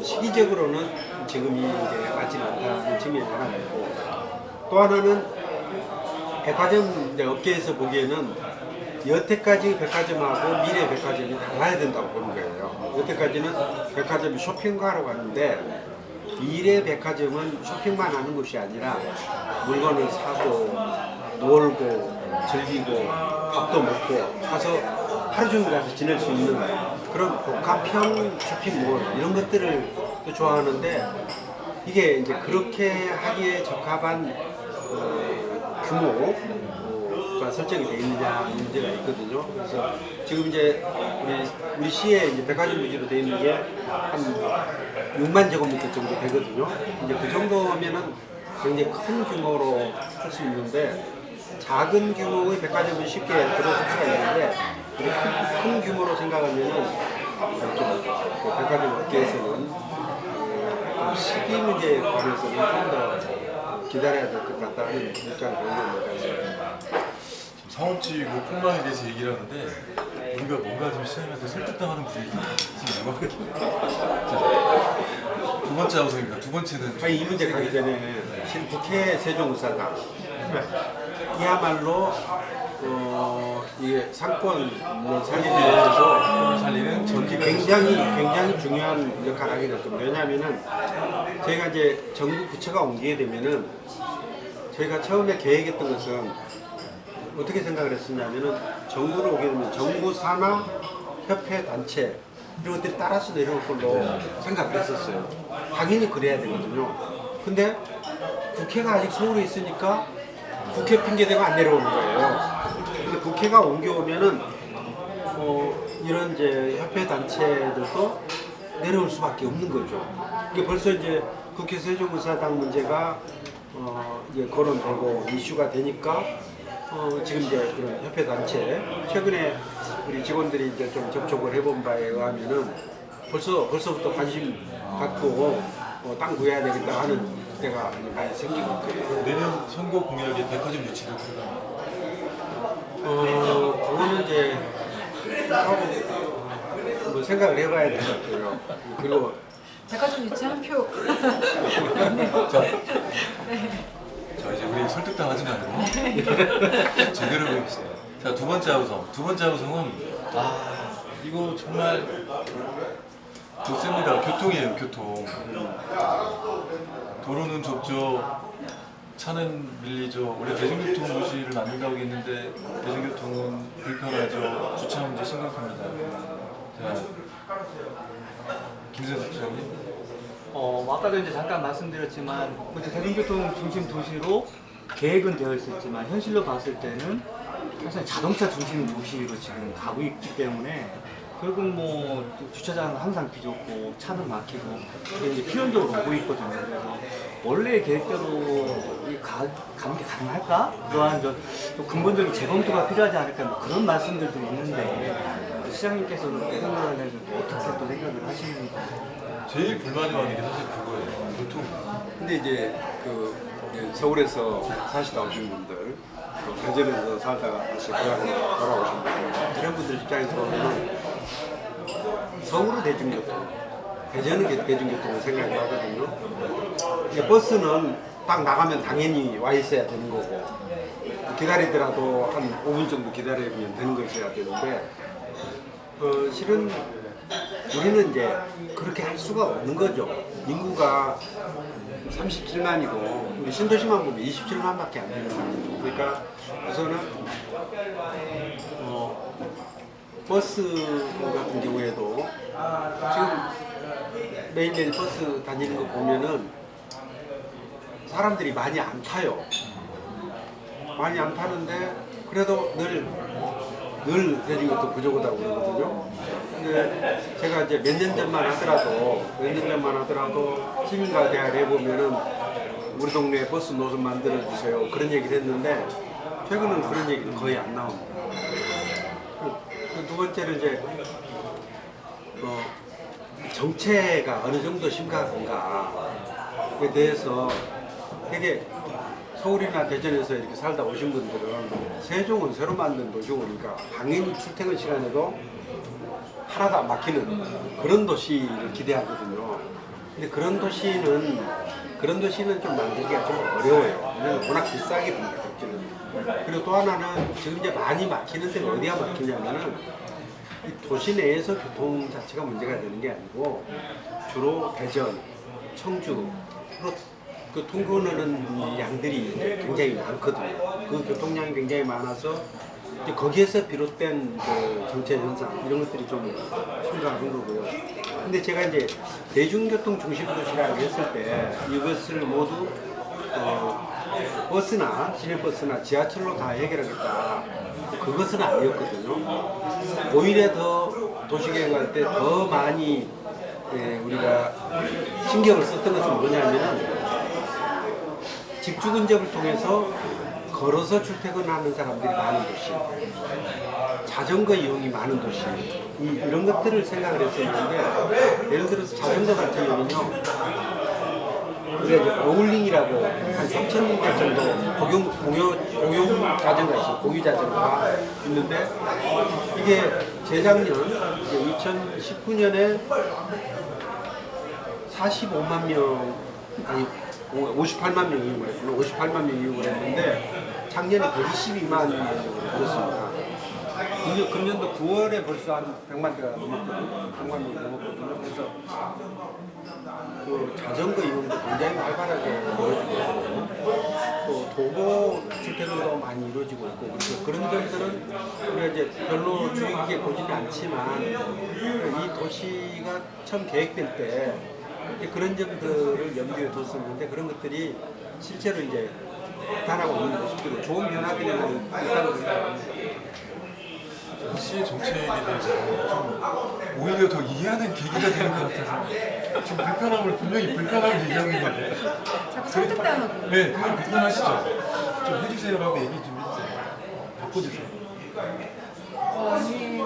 시기적으로는 지금이 이제 맞지는 않다는 측면이 하나 있고 또 하나는 백화점 이제 업계에서 보기에는 여태까지 백화점하고 미래 백화점이 달라야 된다고 보는 거예요. 여태까지는 백화점이 쇼핑하러 가는데 미래 백화점은 쇼핑만 하는 것이 아니라 물건을 사고 놀고 즐기고 밥도 먹고 가서 하루 종일 가서 지낼 수 있는 그런 복합형 쇼핑몰 이런 것들을 또 좋아하는데 이게 이제 그렇게 하기에 적합한 규모가 설정이 되어 있느냐 문제가 있거든요. 그래서 지금 이제 우리 시에 이제 백화점 위주로 되어 있는 게 한 6만 제곱미터 정도 되거든요. 이제 그 정도면은 굉장히 큰 규모로 할 수 있는데 작은 규모의 백화점은 쉽게 들어설 수가 있는데 큰 규모로 생각하면은 그 백화점 업계에서는 시기 문제에 관해서는 좀 더 기다려야 될 것 같다는 입장을 보이는 거죠. 상업지구 폭망에 대해서 얘기를 하는데 우리가 뭔가 좀 시장한테 설득당하는 분위기가 지금 자, 두 번째 아우성입니다. 두 번째는 아니, 이 문제 가기 전에 지금 국회 세종의사당 이야말로 이게 상권을 살리기 위해서 살리는 전기가 굉장히 중요한 역할을 하게 될 겁니다. 왜냐하면은 저희가 이제 정부 부처가 옮기게 되면은 저희가 처음에 계획했던 것은 어떻게 생각을 했었냐면은 정부를 오게 되면 정부 산하 협회 단체 이런 것들이 따라서 내려올 걸로 생각을 했었어요. 당연히 그래야 되거든요. 근데 국회가 아직 서울에 있으니까 국회 핑계대고 안 내려오는 거예요. 근데 국회가 옮겨오면은 이런 이제 협회 단체들도 내려올 수밖에 없는 거죠. 이게 벌써 이제 국회 세종의사당 문제가 이제 거론되고 이슈가 되니까 지금 이제 그런 협회 단체 최근에 우리 직원들이 이제 좀 접촉을 해본 바에 의하면은 벌써부터 관심 갖고 땅 구해야 되겠다 하는 때가 많이 생기고 있거든요. 내년 선거 공약에 백화점 유치를 들어갑니다. 그거는 이제 뭐 생각을 해봐야 될 것 같아요. 그리고 백화점 유치 한 표. 자 이제 우리 설득당하지 말고 제대로 해봅시다. 자 두 번째 아우성. 두 번째 아우성은 이거 정말 좋습니다. 교통이에요. 교통. 도로는 좁죠. 차는 밀리죠. 원래 대중교통 도시를 만든다고 했는데 대중교통은 불편하죠. 주차 문제 심각합니다. 자 김선수 부장님. 아까도 이제 잠깐 말씀드렸지만 이제 대중교통 중심 도시로 계획은 되어 있었지만 현실로 봤을 때는 사실 자동차 중심 도시로 지금 가고 있기 때문에 결국 뭐 주차장은 항상 비좁고 차는 막히고 그게 이제 필연적으로 오고 있거든요. 그래서 원래 계획대로 가는 게 가능할까? 그러한 좀 근본적인 재검토가 필요하지 않을까 뭐 그런 말씀들도 있는데 시장님께서는 생각을 해서 어떻게 또 생각을 하시는지. 제일 불만이 많은 게 사실 그거예요. 교통. 근데 이제 서울에서 사시다 오신 분들, 대전에서 살다가 다시 고향으로 돌아오신 분들, 이런 분들 입장에서 보면은 서울은 대중교통, 대전은 대중교통을 생각을 하거든요. 버스는 딱 나가면 당연히 와 있어야 되는 거고 기다리더라도 한 5분 정도 기다리면 되는 것이어야 되는데 실은 우리는 이제 그렇게 할 수가 없는 거죠. 인구가 37만이고 우리 신도시만 보면 27만밖에 안 되는 거죠. 그러니까 우선은 버스 같은 경우에도 지금 매일매일 버스 다니는 거 보면은 사람들이 많이 안 타요. 많이 안 타는데 그래도 늘 대중교통 부족하다고 그러거든요. 근데 제가 이제 몇 년 전만 하더라도 시민과 대화를 해보면은 우리 동네에 버스 노선 만들어주세요. 그런 얘기를 했는데 최근은 그런 얘기는 거의 안 나옵니다. 두 번째는 이제 정체가 어느 정도 심각한가에 대해서 되게 서울이나 대전에서 이렇게 살다 오신 분들은 세종은 새로 만든 도시고니까 당연히 출퇴근 시간에도 하나도 안 막히는 그런 도시를 기대하거든요. 근데 그런 도시는 좀 만들기가 좀 어려워요. 왜냐면 워낙 비싸게 듭니다. 그리고 또 하나는 지금 이제 많이 막히는 데가 어디가 막히냐면은 이 도시 내에서 교통 자체가 문제가 되는 게 아니고 주로 대전, 청주, 그 통근하는 양들이 이제 굉장히 많거든요. 그 교통량이 굉장히 많아서 이제 거기에서 비롯된 그 정체 현상 이런 것들이 좀 심각한 거고요. 근데 제가 이제 대중교통 중심 도시라고 했을 때 이것을 모두 버스나 시내버스나 지하철로 다 해결하겠다. 그것은 아니었거든요. 오히려 더 도시계획할 때 더 많이 우리가 신경을 썼던 것은 뭐냐면은 집주 근접을 통해서 걸어서 출퇴근하는 사람들이 많은 도시, 자전거 이용이 많은 도시 이런 것들을 생각을 했었는데 예를 들어서 자전거 같은 경우는요. 우리가 이제 어울링이라고 한 3,000대 정도 공용 자전거가 있어요. 공유 자전거가 있는데 이게 재작년 2019년에 45만 명 아니 58만 명 이용을 했구나. 58만 명 이용을 했는데 작년에 122만 명으로 늘었습니다. 금년도 9월에 벌써 한 100만 대가 넘었거든요. 100만 명이 넘었거든요. 그래서 그 자전거 이용도 굉장히 활발하게 이루어지고 있고 또 도보 출퇴근도 많이 이루어지고 있고 그래서 그런 점들은 우리가 이제 별로 주의 깊게 보지는 않지만 이 도시가 처음 계획될 때 그런 점들을 염두에 뒀었는데 그런 것들이 실제로 이제 나타나고 있는 모습들이 좋은 변화들이 나는 있다고 시의 정책에 대해서 좀 오히려 더 이해하는 계기가 되는 것 같아서 지금 분명히 불편함을 얘기하고 있는데 자꾸 설득당하고. 네, 그건 불편하시죠? 좀 해주세요라고 얘기 좀 해주세요. 바꿔주세요. 시장님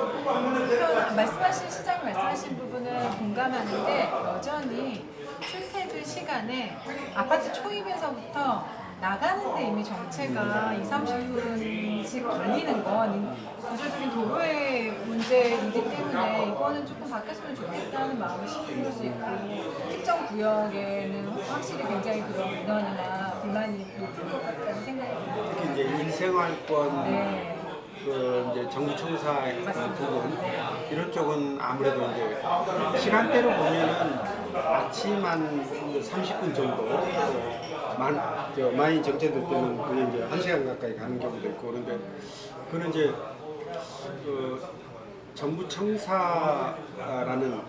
말씀하신 부분은 공감하는데 여전히 출퇴근 시간에 아파트 초입에서부터 나가는데 이미 정체가 20-30분씩 걸리는 건 구조적인 도로의 문제이기 때문에 이거는 조금 바뀌었으면 좋겠다는 마음이 심을 수 있고 특정 구역에는 확실히 굉장히 그런 민원이나 불만이 높을 것 같다는 생각이 듭니다. 특히 이제 일생활권 네. 그 이제 정부 청사의 부분 이런 쪽은 아무래도 이제 시간대로 보면은 아침 한 30분 정도 많이 정체될 때는 그게 이제 1시간 가까이 가는 경우도 있고 그런데 그는 이제 그 정부 청사라는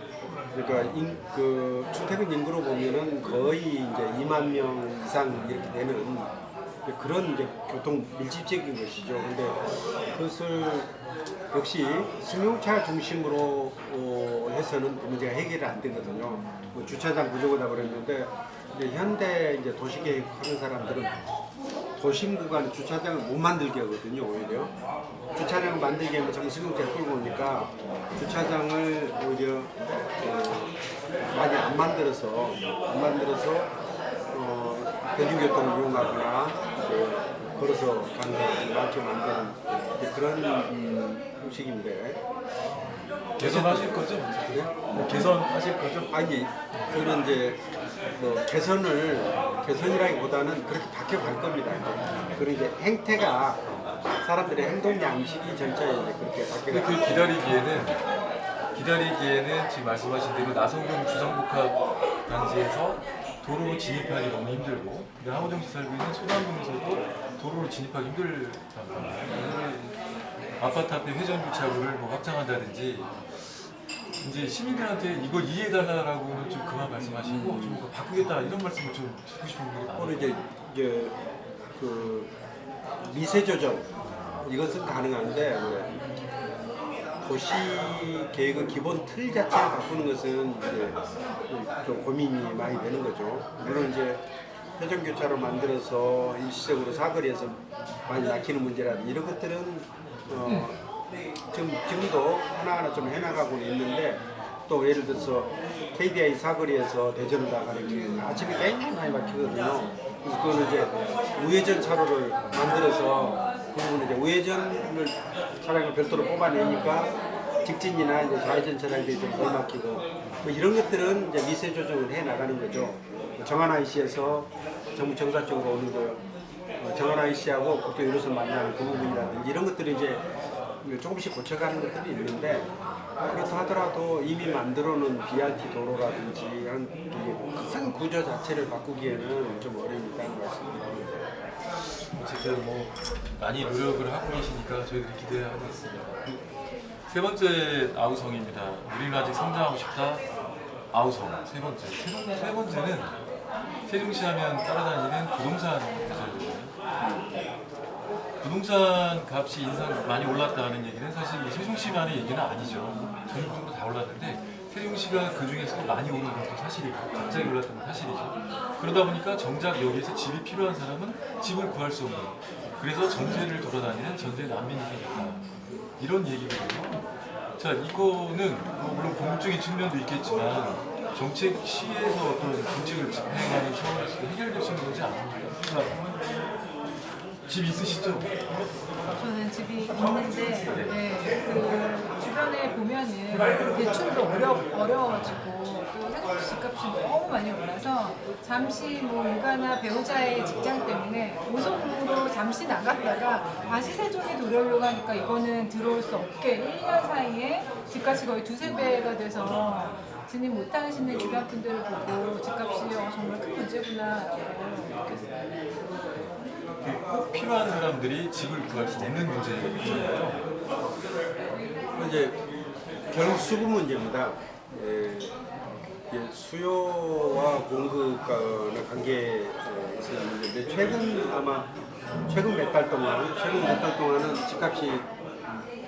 그러니까 그 출퇴근 인구로 보면은 거의 이제 2만 명 이상 이렇게 되는 그런 이제 교통 밀집적인 것이죠. 근데 그것을 역시 승용차 중심으로 해서는 그 문제가 해결이 안 되거든요. 뭐 주차장 부족하다 그랬는데 이제 현대 이제 도시계획 하는 사람들은 도심 구간에 주차장을 못 만들게 하거든요. 오히려 주차장을 만들게 하면 전부 승용차를 끌고 오니까 주차장을 오히려 많이 안 만들어서 대중교통을 이용하거나 걸어서 가는 사람들이 많게 만드는 그런 음식인데 개선하실 거죠? 그래? 개선하실 거죠? 아니 그런 이제 뭐 개선이라기보다는 그렇게 바뀌어갈 겁니다. 이제. 그리고 이제 행태가 사람들의 행동 양식이 점차 이제 그렇게 근데 바뀌어갈 그 기다리기에는 지금 말씀하신 대로 나성동 주상복합 단지에서 도로로 진입하기 너무 힘들고, 근데 하호정시 살고 있는 소남동에서도 도로로 진입하기 힘들답니다. 아파트 앞에 회전 주차구를 뭐 확장한다든지, 이제 시민들한테 이걸 이해해달라고는 좀 그만 말씀하시고 좀 바꾸겠다 이런 말씀을 좀 듣고 싶은 분들이 많아요. 오늘 이제 그 미세 조정 이것은 가능한데 도시 계획의 기본 틀 자체를 바꾸는 것은 이제 좀 고민이 많이 되는 거죠. 물론 이제 회전교차로 만들어서 일시적으로 사거리에서 많이 막히는 문제라든지 이런 것들은 지금도 하나하나 좀 해나가고는 있는데, 또 예를 들어서 KDI 사거리에서 대전을 나가는 길 아침에 굉장히 많이 막히거든요. 그래서 그거는 이제 우회전 차로를 만들어서 그 부분은 이제 우회전을 차량을 별도로 뽑아내니까 직진이나 이제 좌회전 차량들이 좀 덜 막히고, 뭐 이런 것들은 이제 미세 조정을 해 나가는 거죠. 정안 IC에서 정부 정사 쪽으로 오는 거, 정안 IC하고 국도 1호선 만나는 그 부분이라든지 이런 것들이 이제 조금씩 고쳐가는 것들이 있는데, 그렇다 하더라도 이미 만들어 놓은 BRT 도로라든지 큰 구조 자체를 바꾸기에는 좀 어려움이 있다는 말씀입니다. 어쨌든 뭐 많이 노력을 하고 계시니까 저희들이 기대하고 있습니다. 세 번째 아우성입니다. 우리는 아직 성장하고 싶다. 아우성 세 번째는 세종시 하면 따라다니는 부동산 문제거든요. 부동산 값이 인상 많이 올랐다는 얘기는 사실 세종시만의 얘기는 아니죠. 전국적으로 다 올랐는데 세종시가 그 중에서도 많이 오른 것도 사실이고 갑자기 올랐던 건 사실이죠. 그러다 보니까 정작 여기에서 집이 필요한 사람은 집을 구할 수 없는, 그래서 전세를 돌아다니는 전세 난민이 생겼다. 이런 얘기거든요. 자, 이거는 물론 궁극적인 측면도 있겠지만 정책 시에서 어떤 정책을 집행하는 차원에서 해결될 수 있는 문제 아닙니까? 집 있으시죠? 저는 집이 있는데 그 주변에 보면은 대출도 어려워지고 또 세종시 집값이 너무 많이 올라서 잠시 뭐 육아나 배우자의 직장 때문에 오송으로 잠시 나갔다가 다시 세종에 들어오려고 하니까 이거는 들어올 수 없게 1, 2년 사이에 집값이 거의 두세 배가 돼서 진입 못하시는 주변 분들을 보고 집값이 정말 큰 문제구나라고 느꼈어요. 꼭 필요한 사람들이 집을 구할 수 없는 문제잖아요. 이제 결국 수급 문제입니다. 수요와 공급 간의 관계에 있어서 문제인데, 최근 몇 달 동안은 집값이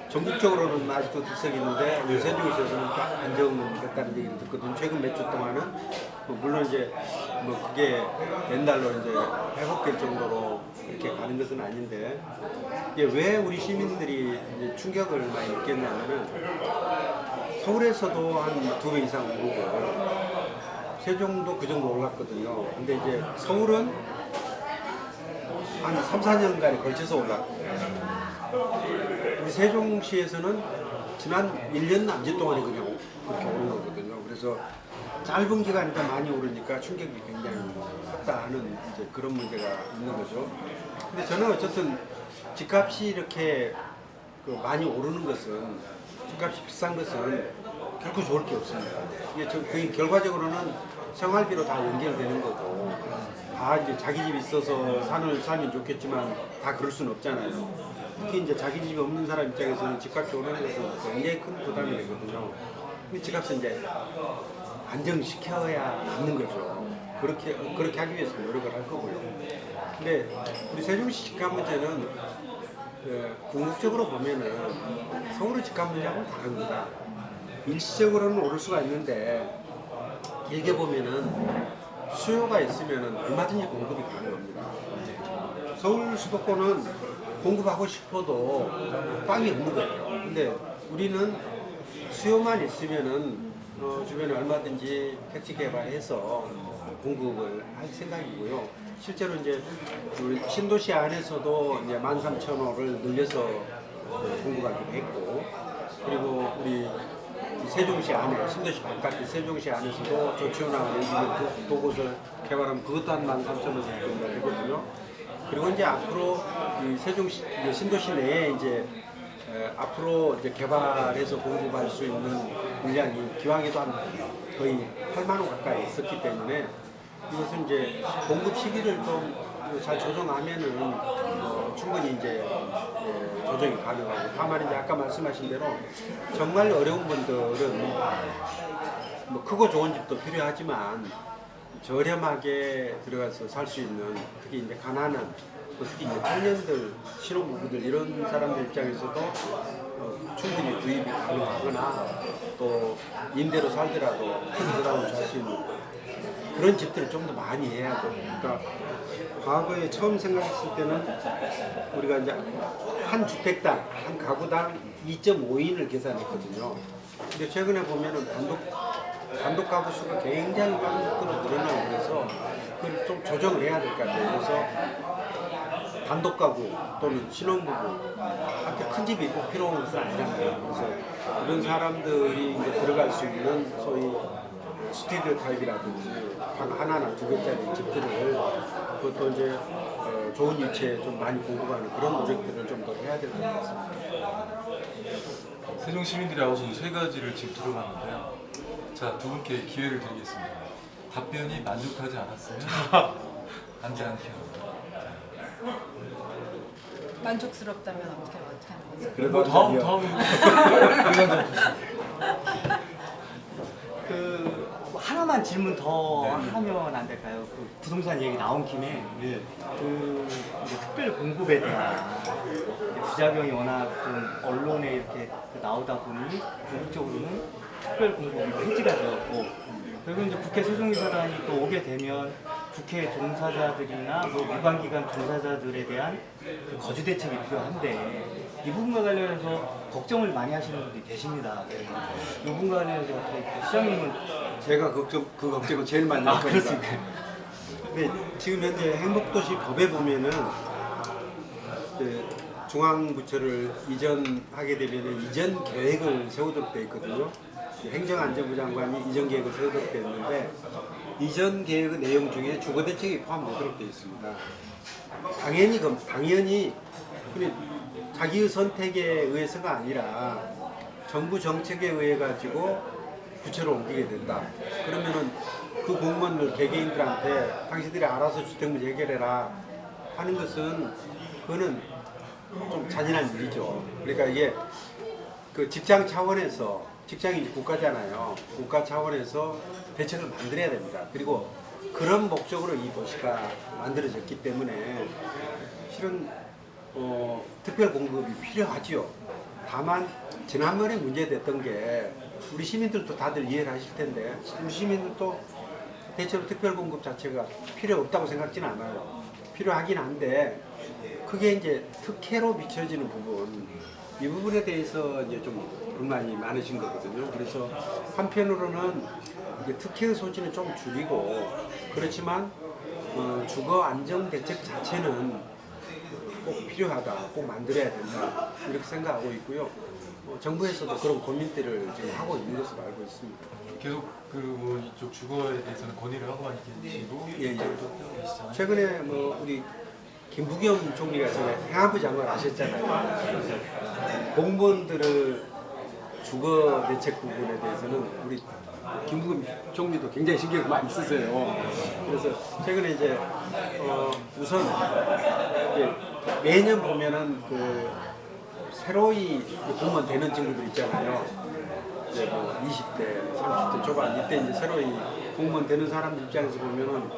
전국적으로는 아직도 들썩이 있는데 우리 세종시에서는 안정됐다는 얘기를 듣거든요. 최근 몇 주 동안은 물론 이제 뭐 그게 옛날로 이제 회복될 정도로 그렇게 가는 것은 아닌데, 이게 왜 우리 시민들이 이제 충격을 많이 느꼈냐면은 서울에서도 한 2배 이상 오르고 세종도 그 정도 올랐거든요. 근데 이제 서울은 한 3, 4년간에 걸쳐서 올랐고, 우리 세종시에서는 지난 1년 남짓 동안에 그냥 그렇게 오른 거거든요. 그래서 짧은 기간에 많이 오르니까 충격이 굉장히 컸다 하는 이제 그런 문제가 있는 거죠. 근데 저는 어쨌든 집값이 이렇게 많이 오르는 것은, 집값이 비싼 것은 결코 좋을 게 없습니다. 이게 그게 결과적으로는 생활비로 다 연결되는 거고, 다 이제 자기 집이 있어서 살면 좋겠지만 다 그럴 수는 없잖아요. 특히 이제 자기 집이 없는 사람 입장에서는 집값이 오르는 것은 굉장히 큰 부담이 되거든요. 근데 집값은 이제 안정시켜야 하는 거죠. 그렇게 하기 위해서 노력을 할 거고요. 근데 우리 세종시 집값 문제는 궁극적으로 보면은 서울의 집값 문제하고는 다릅니다. 일시적으로는 오를 수가 있는데 길게 보면은 수요가 있으면은 얼마든지 공급이 가능합니다. 서울 수도권은 공급하고 싶어도 땅이 없는 거예요. 근데 우리는 수요만 있으면은 주변에 얼마든지 택지 개발해서 공급을 할 생각이고요. 실제로 이제 우리 신도시 안에서도 이제 13,000호를 늘려서 공급하기로 했고, 그리고 우리 세종시 안에, 신도시 바깥의 세종시 안에서도 조치원하고 있는 두 곳을 개발하면 그것도 한 13,000원 정도 되거든요. 그리고 이제 앞으로 이 세종시, 이제 신도시 내에 이제 앞으로 이제 개발해서 공급할 수 있는 물량이 기왕에도 한 거의 8만 원 가까이 있었기 때문에 이것은 이제 공급 시기를 좀 잘 조정하면은 충분히 이제 조정이 가능하고, 다만 이제 아까 말씀하신 대로 정말 어려운 분들은 뭐 크고 좋은 집도 필요하지만 저렴하게 들어가서 살 수 있는, 특히 이제 가난한, 특히 이제 청년들, 신혼부부들 이런 사람들 입장에서도 충분히 구입이 가능하거나 또 임대로 살더라도 큰 부담을 줄 수 있는 그런 집들을 좀 더 많이 해야 돼요. 그러니까 과거에 처음 생각했을 때는 우리가 이제 한 주택당, 한 가구당 2.5인을 계산했거든요. 근데 최근에 보면은 단독 가구 수가 굉장히 빠른 속도로 늘어나고 그래서 그걸 좀 조정을 해야 될 것 같아요. 그래서 단독 가구 또는 신혼부부, 그렇게 큰 집이 꼭 필요한 것은 아니란 말이에요. 그래서 이런 사람들이 이제 들어갈 수 있는 소위 스튜디오 타입이라든지 방 하나나 두 개짜리 집들을 그것도 이제 좋은 위치에 좀 많이 공급하는 그런 노력들을 좀 더 해야 될 것 같습니다. 세종 시민들하고 저는 세 가지를 지금 들어봤는데요. 자, 두 분께 기회를 드리겠습니다. 답변이 만족하지 않았으면 안지 않게요. 만족스럽다면 어떻게 하는 거죠? 그래도 다음 그 하나만 질문 더 하면 안 될까요? 그 부동산 얘기 나온 김에 그 이제 특별 공급에 대한 부작용이 워낙 좀 언론에 이렇게 나오다 보니 궁극적으로는 특별 공급이 폐지가 되었고, 그리고 이제 국회 세종이사단이 또 오게 되면 국회 종사자들이나 뭐 유관기관 종사자들에 대한 그 거주 대책이 필요한데 이 부분과 관련해서 걱정을 많이 하시는 분들이 계십니다. 이 부분과 관련해서 어떻게 시장님은 제가 그 걱정을 제일 많이 할 겁니다. 그렇습니까? 근데 지금 현재 행복도시 법에 보면은 중앙부처를 이전하게 되면 이전 계획을 세우도록 되어 있거든요. 행정안전부 장관이 이전 계획을 세우도록 되어 있는데 이전 계획의 내용 중에 주거대책이 포함되도록 되어 있습니다. 당연히 자기의 선택에 의해서가 아니라 정부 정책에 의해 가지고 부처로 옮기게 된다. 그러면은 그 공무원들 개개인들한테 당신들이 알아서 주택 문제 해결해라 하는 것은 그거는 좀 잔인한 일이죠. 그러니까 이게 그 직장 차원에서, 직장이 국가잖아요. 국가 차원에서 대책을 만들어야 됩니다. 그리고 그런 목적으로 이 도시가 만들어졌기 때문에 실은 특별 공급이 필요하지요. 다만 지난번에 문제됐던 게 우리 시민들도 다들 이해를 하실 텐데 우리 시민들도 대체로 특별 공급 자체가 필요 없다고 생각지는 않아요. 필요하긴 한데 그게 이제 특혜로 비춰지는 부분, 이 부분에 대해서 이제 좀 불만이 많으신 거거든요. 그래서 한편으로는 이제 특혜의 소지는 좀 줄이고, 그렇지만 주거 안정 대책 자체는 꼭 필요하다, 꼭 만들어야 된다 이렇게 생각하고 있고요. 정부에서도 그런 고민들을 지금 하고 있는 것으로 알고 있습니다. 계속 그 이쪽 주거에 대해서는 건의를 하고만 계시고 예. 계시잖아요. 최근에 우리 김부겸 총리가 전에 행안부 장관 하셨잖아요. 그래서 공무원들의 주거 대책 부분에 대해서는 우리 김부겸 총리도 굉장히 신경을 많이 쓰세요. 그래서 최근에 이제 우선 이제 매년 보면은 그 새로이 공무원 되는 친구들 있잖아요. 이제 뭐 20대, 30대 초반 이때 이제 새로이 공무원 되는 사람들 입장에서 보면은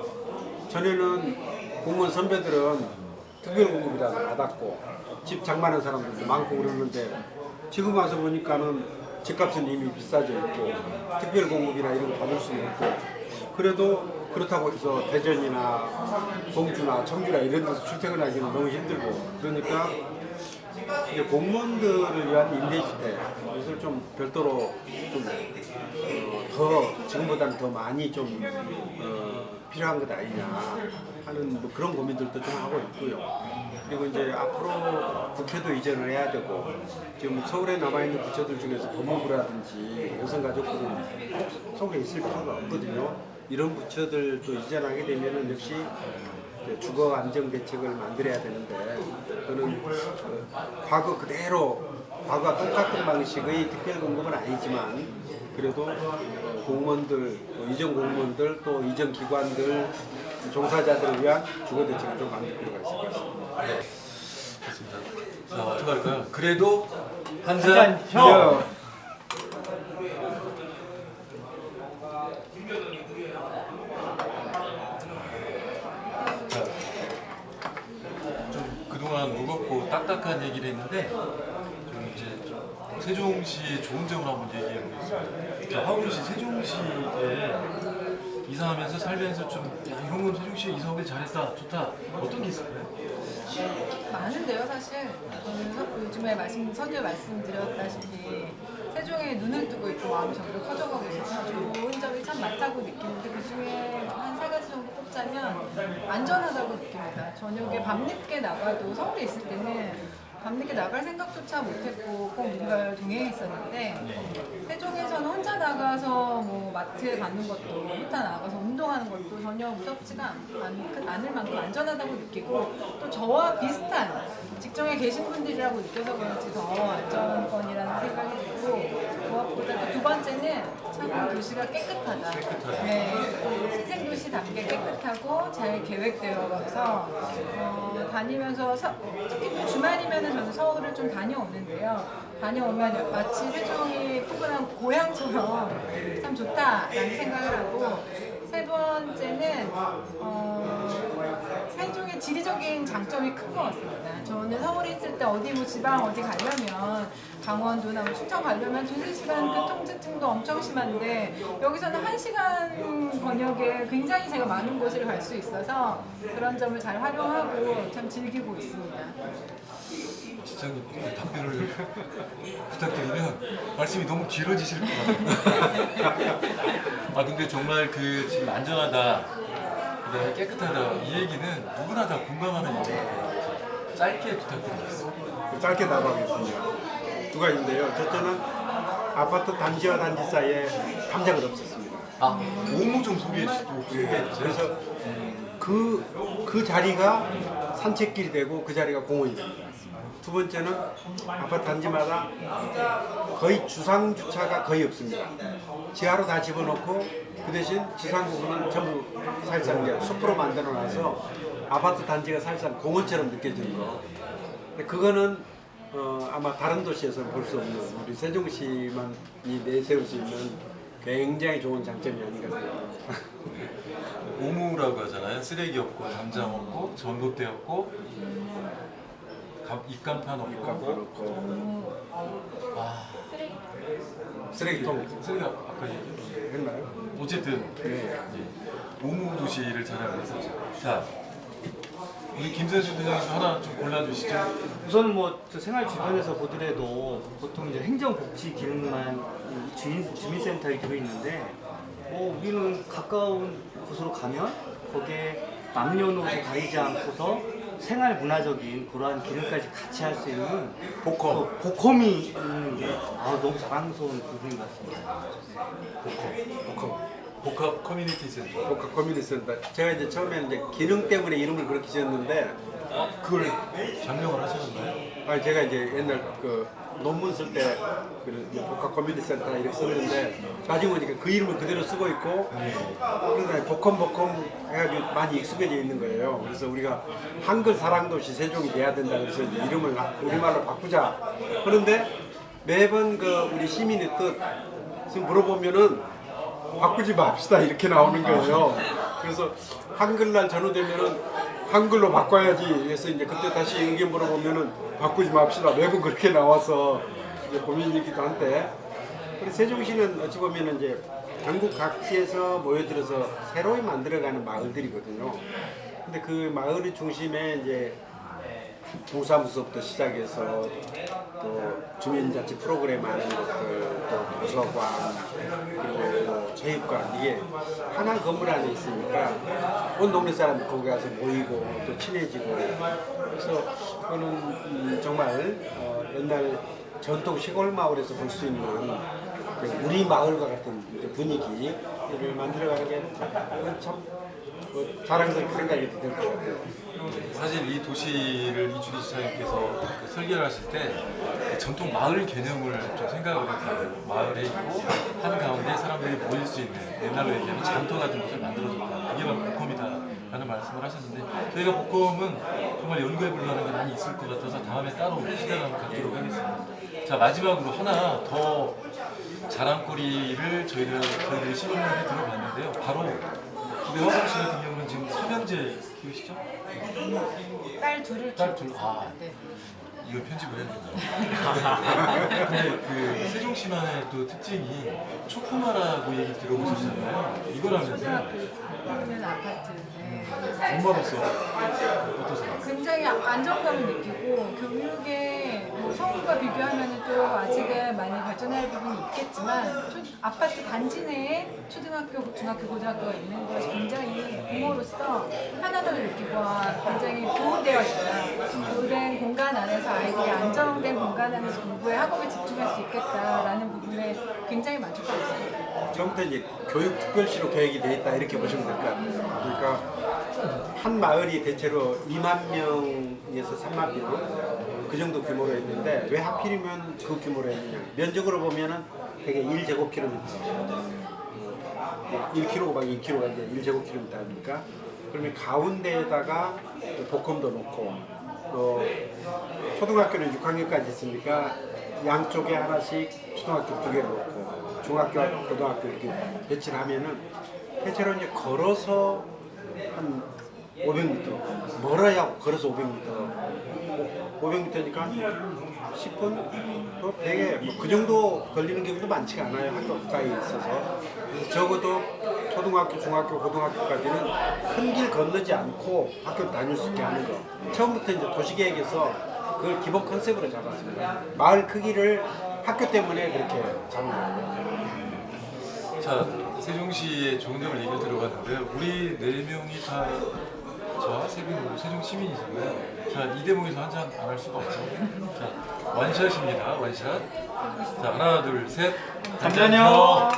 전에는 공무원 선배들은 특별공급이라도 받았고 집 장만한 사람들도 많고 그러는데 지금 와서 보니까는 집값은 이미 비싸져 있고 특별공급이나 이런 거 받을 수는 없고, 그래도 그렇다고 해서 대전이나 공주나 청주나 이런 데서 출퇴근하기는 너무 힘들고, 그러니까 이제 공무원들을 위한 임대주택 이것을 좀 별도로 좀 더 지금보다는 더 많이 좀 필요한 것 아니냐 하는 뭐 그런 고민들도 좀 하고 있고요. 그리고 이제 앞으로 국회도 이전을 해야 되고 지금 서울에 남아있는 부처들 중에서 법무부라든지 여성가족부는 꼭 서울에 있을 필요가 없거든요. 이런 부처들도 이전하게 되면은 역시 주거 안정 대책을 만들어야 되는데 저는 과거 그대로 과거와 똑같은 방식의 특별 공급은 아니지만 그래도 공무원들, 또 이전 공무원들, 또 이전 기관들 종사자들을 위한 주거 대책을 좀 만들 필요가 있을 것 같습니다. 좋습니다. 자, 어떻게 할까요? 그래도 한 한잔 잔 형! 좀 그동안 무겁고 딱딱한 얘기를 했는데 좀 이제 좀 세종시의 좋은 점을 한번 얘기해 보겠습니다. 자, 하울시 세종시에 이사하면서 살면서 좀 야, 이런 건 세종시에 이사 오길 잘했다, 좋다. 어떤 게 있을까요? 많은데요, 사실. 저는 요즘에 선두에 말씀드렸다시피 세종에 눈을 뜨고 있고 마음이 점점 커져가고 있어서 좋은 점이 참 많다고 느끼는데 그 중에 한 3가지 정도 꼽자면 안전하다고 느낍니다. 저녁에 밤늦게 나가도 서울에 있을 때는 밤늦게 나갈 생각조차 못했고 꼭 누군가를 동행했었는데 세종에서는 혼자 나가서 뭐 마트에 가는 것도 혼자 나가서 운동하는 것도 전혀 무섭지가 않을 만큼 안전하다고 느끼고 또 저와 비슷한 직종에 계신 분들이라고 느껴서 그런지 더 안전권이라는 생각이 들고 무엇보다 두 번째는 참 도시가 깨끗하다. 네, 신생도시답게 깨끗하고 잘 계획되어서 다니면서 특히 또 주말이면 저는 서울을 좀 다녀오는데요. 다녀오면 마치 세종이 포근한 고향처럼 참 좋다라는 생각을 하고 세 번째는 세종의 지리적인 장점이 큰 것 같습니다. 저는 서울에 있을 때 어디 뭐 지방 어디 가려면 강원도나 뭐 충청 가려면 2-3시간 교통체증도 엄청 심한데 여기서는 1시간 번역에 굉장히 제가 많은 곳을 갈 수 있어서 그런 점을 잘 활용하고 참 즐기고 있습니다. 시장님 답변을 부탁드리면 말씀이 너무 길어지실 것 같아요. 아 근데 정말 그 지금 안전하다, 그다음에 깨끗하다 이 얘기는 누구나 다 공감하는 얘기예요. 짧게 부탁드리겠습니다. 짧게 답하겠습니다. 두 가지인데요. 첫째는 아파트 단지와 단지 사이에 담장은 없었습니다. 아 오무 좀 소개해 주시고. 그래서 그 자리가 산책길이 되고 그 자리가 공원이 됩니다. 두 번째는 아파트 단지마다 거의 주상 주차가 거의 없습니다. 지하로 다 집어넣고 그 대신 지상 부분은 전부 사실상 이제 숲으로 만들어놔서 아파트 단지가 사실상 공원처럼 느껴지는 거. 근데 그거는 아마 다른 도시에서는 볼 수 없는 우리 세종시만이 내세울 수 있는 굉장히 좋은 장점이 아닌가 생각합니다. 오무라고 하잖아요. 쓰레기 없고 담장 없고 전봇대 없고 입간판 없고 쓰레기통 쓰레기 아까 얘기했죠. 했나요? 어쨌든 네. 오무 도시를 자랑을 했었죠. 자, 우리 김선수 대장님 하나 좀 골라주시죠. 우선 뭐저 생활 주변에서 보더라도 보통 이제 행정복지 기능만 주민센터에 들어 있는데 우리는 가까운 곳으로 가면 거기에 남녀노소 가리지 않고서 생활 문화적인 그러한 기능까지 같이 할 수 있는 보컴이 있는 게 너무 자랑스러운 부분인 것 같습니다. 복합 커뮤니티 센터. 복합 커뮤니티 센터. 제가 이제 처음에는 이제 기능 때문에 이름을 그렇게 지었는데 그걸 장명을 하셨나요? 아니 제가 이제 옛날 그 논문 쓸 때 복합 커뮤니티 센터 이렇게 썼는데 나중에 보니까 그 이름을 그대로 쓰고 있고 그래서 복컴 해가지고 많이 익숙해져 있는 거예요. 그래서 우리가 한글 사랑도시 세종이 돼야 된다 그래서 이름을 우리말로 바꾸자. 그런데 매번 그 우리 시민의 뜻 지금 물어보면은 바꾸지 맙시다 이렇게 나오는 거예요. 그래서 한글날 전후되면은 한글로 바꿔야지 해서 이제 그때 다시 의견 물어보면은 바꾸지 맙시다 매번 그렇게 나와서 이제 고민이기도 한데 그리고 세종시는 어찌 보면은 이제 전국 각지에서 모여들어서 새로이 만들어가는 마을들이거든요. 근데 그 마을의 중심에 이제 동사무소부터 시작해서 또 주민자치 프로그램 하는 것들, 또 도서관, 그리고 체육관 이게 하나 건물 안에 있으니까 온 동네 사람들 거기 가서 모이고 또 친해지고 그래서 그거는 정말 옛날 전통 시골 마을에서 볼 수 있는 우리 마을과 같은 분위기를 만들어가는 게 참 자랑스럽게 생각이 될 것 같아요. 사실 이 도시를 이주리 지사님께서 설계를 하실 때 그 전통 마을 개념을 좀 생각을 했고 마을에 있고 한가운데 사람들이 모일 수 있는 옛날로 얘기하면 장터 같은 곳을 만들어줬다. 그게 바로 복검이다 라는 말씀을 하셨는데 저희가 복검은 정말 연구해볼 만한 게 많이 있을 것 같아서 다음에 따로 시간을 한번 갖도록 하겠습니다. 자, 마지막으로 하나 더 자랑거리를 저희들이 시범을 들어봤는데요. 바로 우리 허경 씨 같은 경우는 지금 3형제 키우시죠? 딸 둘을 딸 키우고 둘, 있습니다. 네. 이거 편집을 해야 되나요? 근데 그 세종시만의 또 특징이 초코마라고 얘기 들어보셨잖아요. 이거라면서요? 초등학교 있는 아파트. 네. 엄마로서 어떠세요? 굉장히 안정감을 느끼고 교육에 뭐 서울과 비교하면 또 아직은 많이 발전할 부분이 있겠지만 아파트 단지 내에 초등학교, 중학교, 고등학교가 있는 것이 굉장히 부모로서 하나를 느끼고 굉장히 보호되어 있다. 그런 공간 안에서 아이들이 안정된 공간 안에서 공부에 학업에 집중할 수 있겠다라는 부분에 굉장히 만족하고 있습니다. 처음부터 이제 교육특별시로 계획이 돼 있다 이렇게 보시면 될 것 같아요. 그러니까 한 마을이 대체로 2만 명에서 3만 명 그 정도 규모로 했는데 왜 하필이면 그 규모로 했느냐. 면적으로 보면은 되게 1제곱킬로미터 1km가 2km가 이제 1제곱킬로미터 아닙니까? 그러면 가운데에다가 복권도 놓고 초등학교는 6학년까지 있으니까 양쪽에 하나씩 초등학교 2개를 놓고 중학교, 고등학교 이렇게 배치를 하면은 대체로 이제 걸어서 한 500m, 멀어야 걸어서 500m니까 10분? 또 되게 그 정도 걸리는 경우도 많지가 않아요. 학교 가까이 있어서. 그래서 적어도 초등학교, 중학교, 고등학교까지는 큰 길 건너지 않고 학교 다닐 수 있게 하는 거. 처음부터 이제 도시계획에서 그걸 기본 컨셉으로 잡았습니다. 마을 크기를 학교 때문에 그렇게 잡은 거예요. 자, 세종시의 좋은 점을 얘기를 들어봤는데 우리 4명이 다 저와 세종 시민이잖아요. 자, 이 대목에서 한 잔 안 할 수가 없죠. 자, 원샷입니다. 원샷. 자, 하나, 둘, 셋. 잠시만요.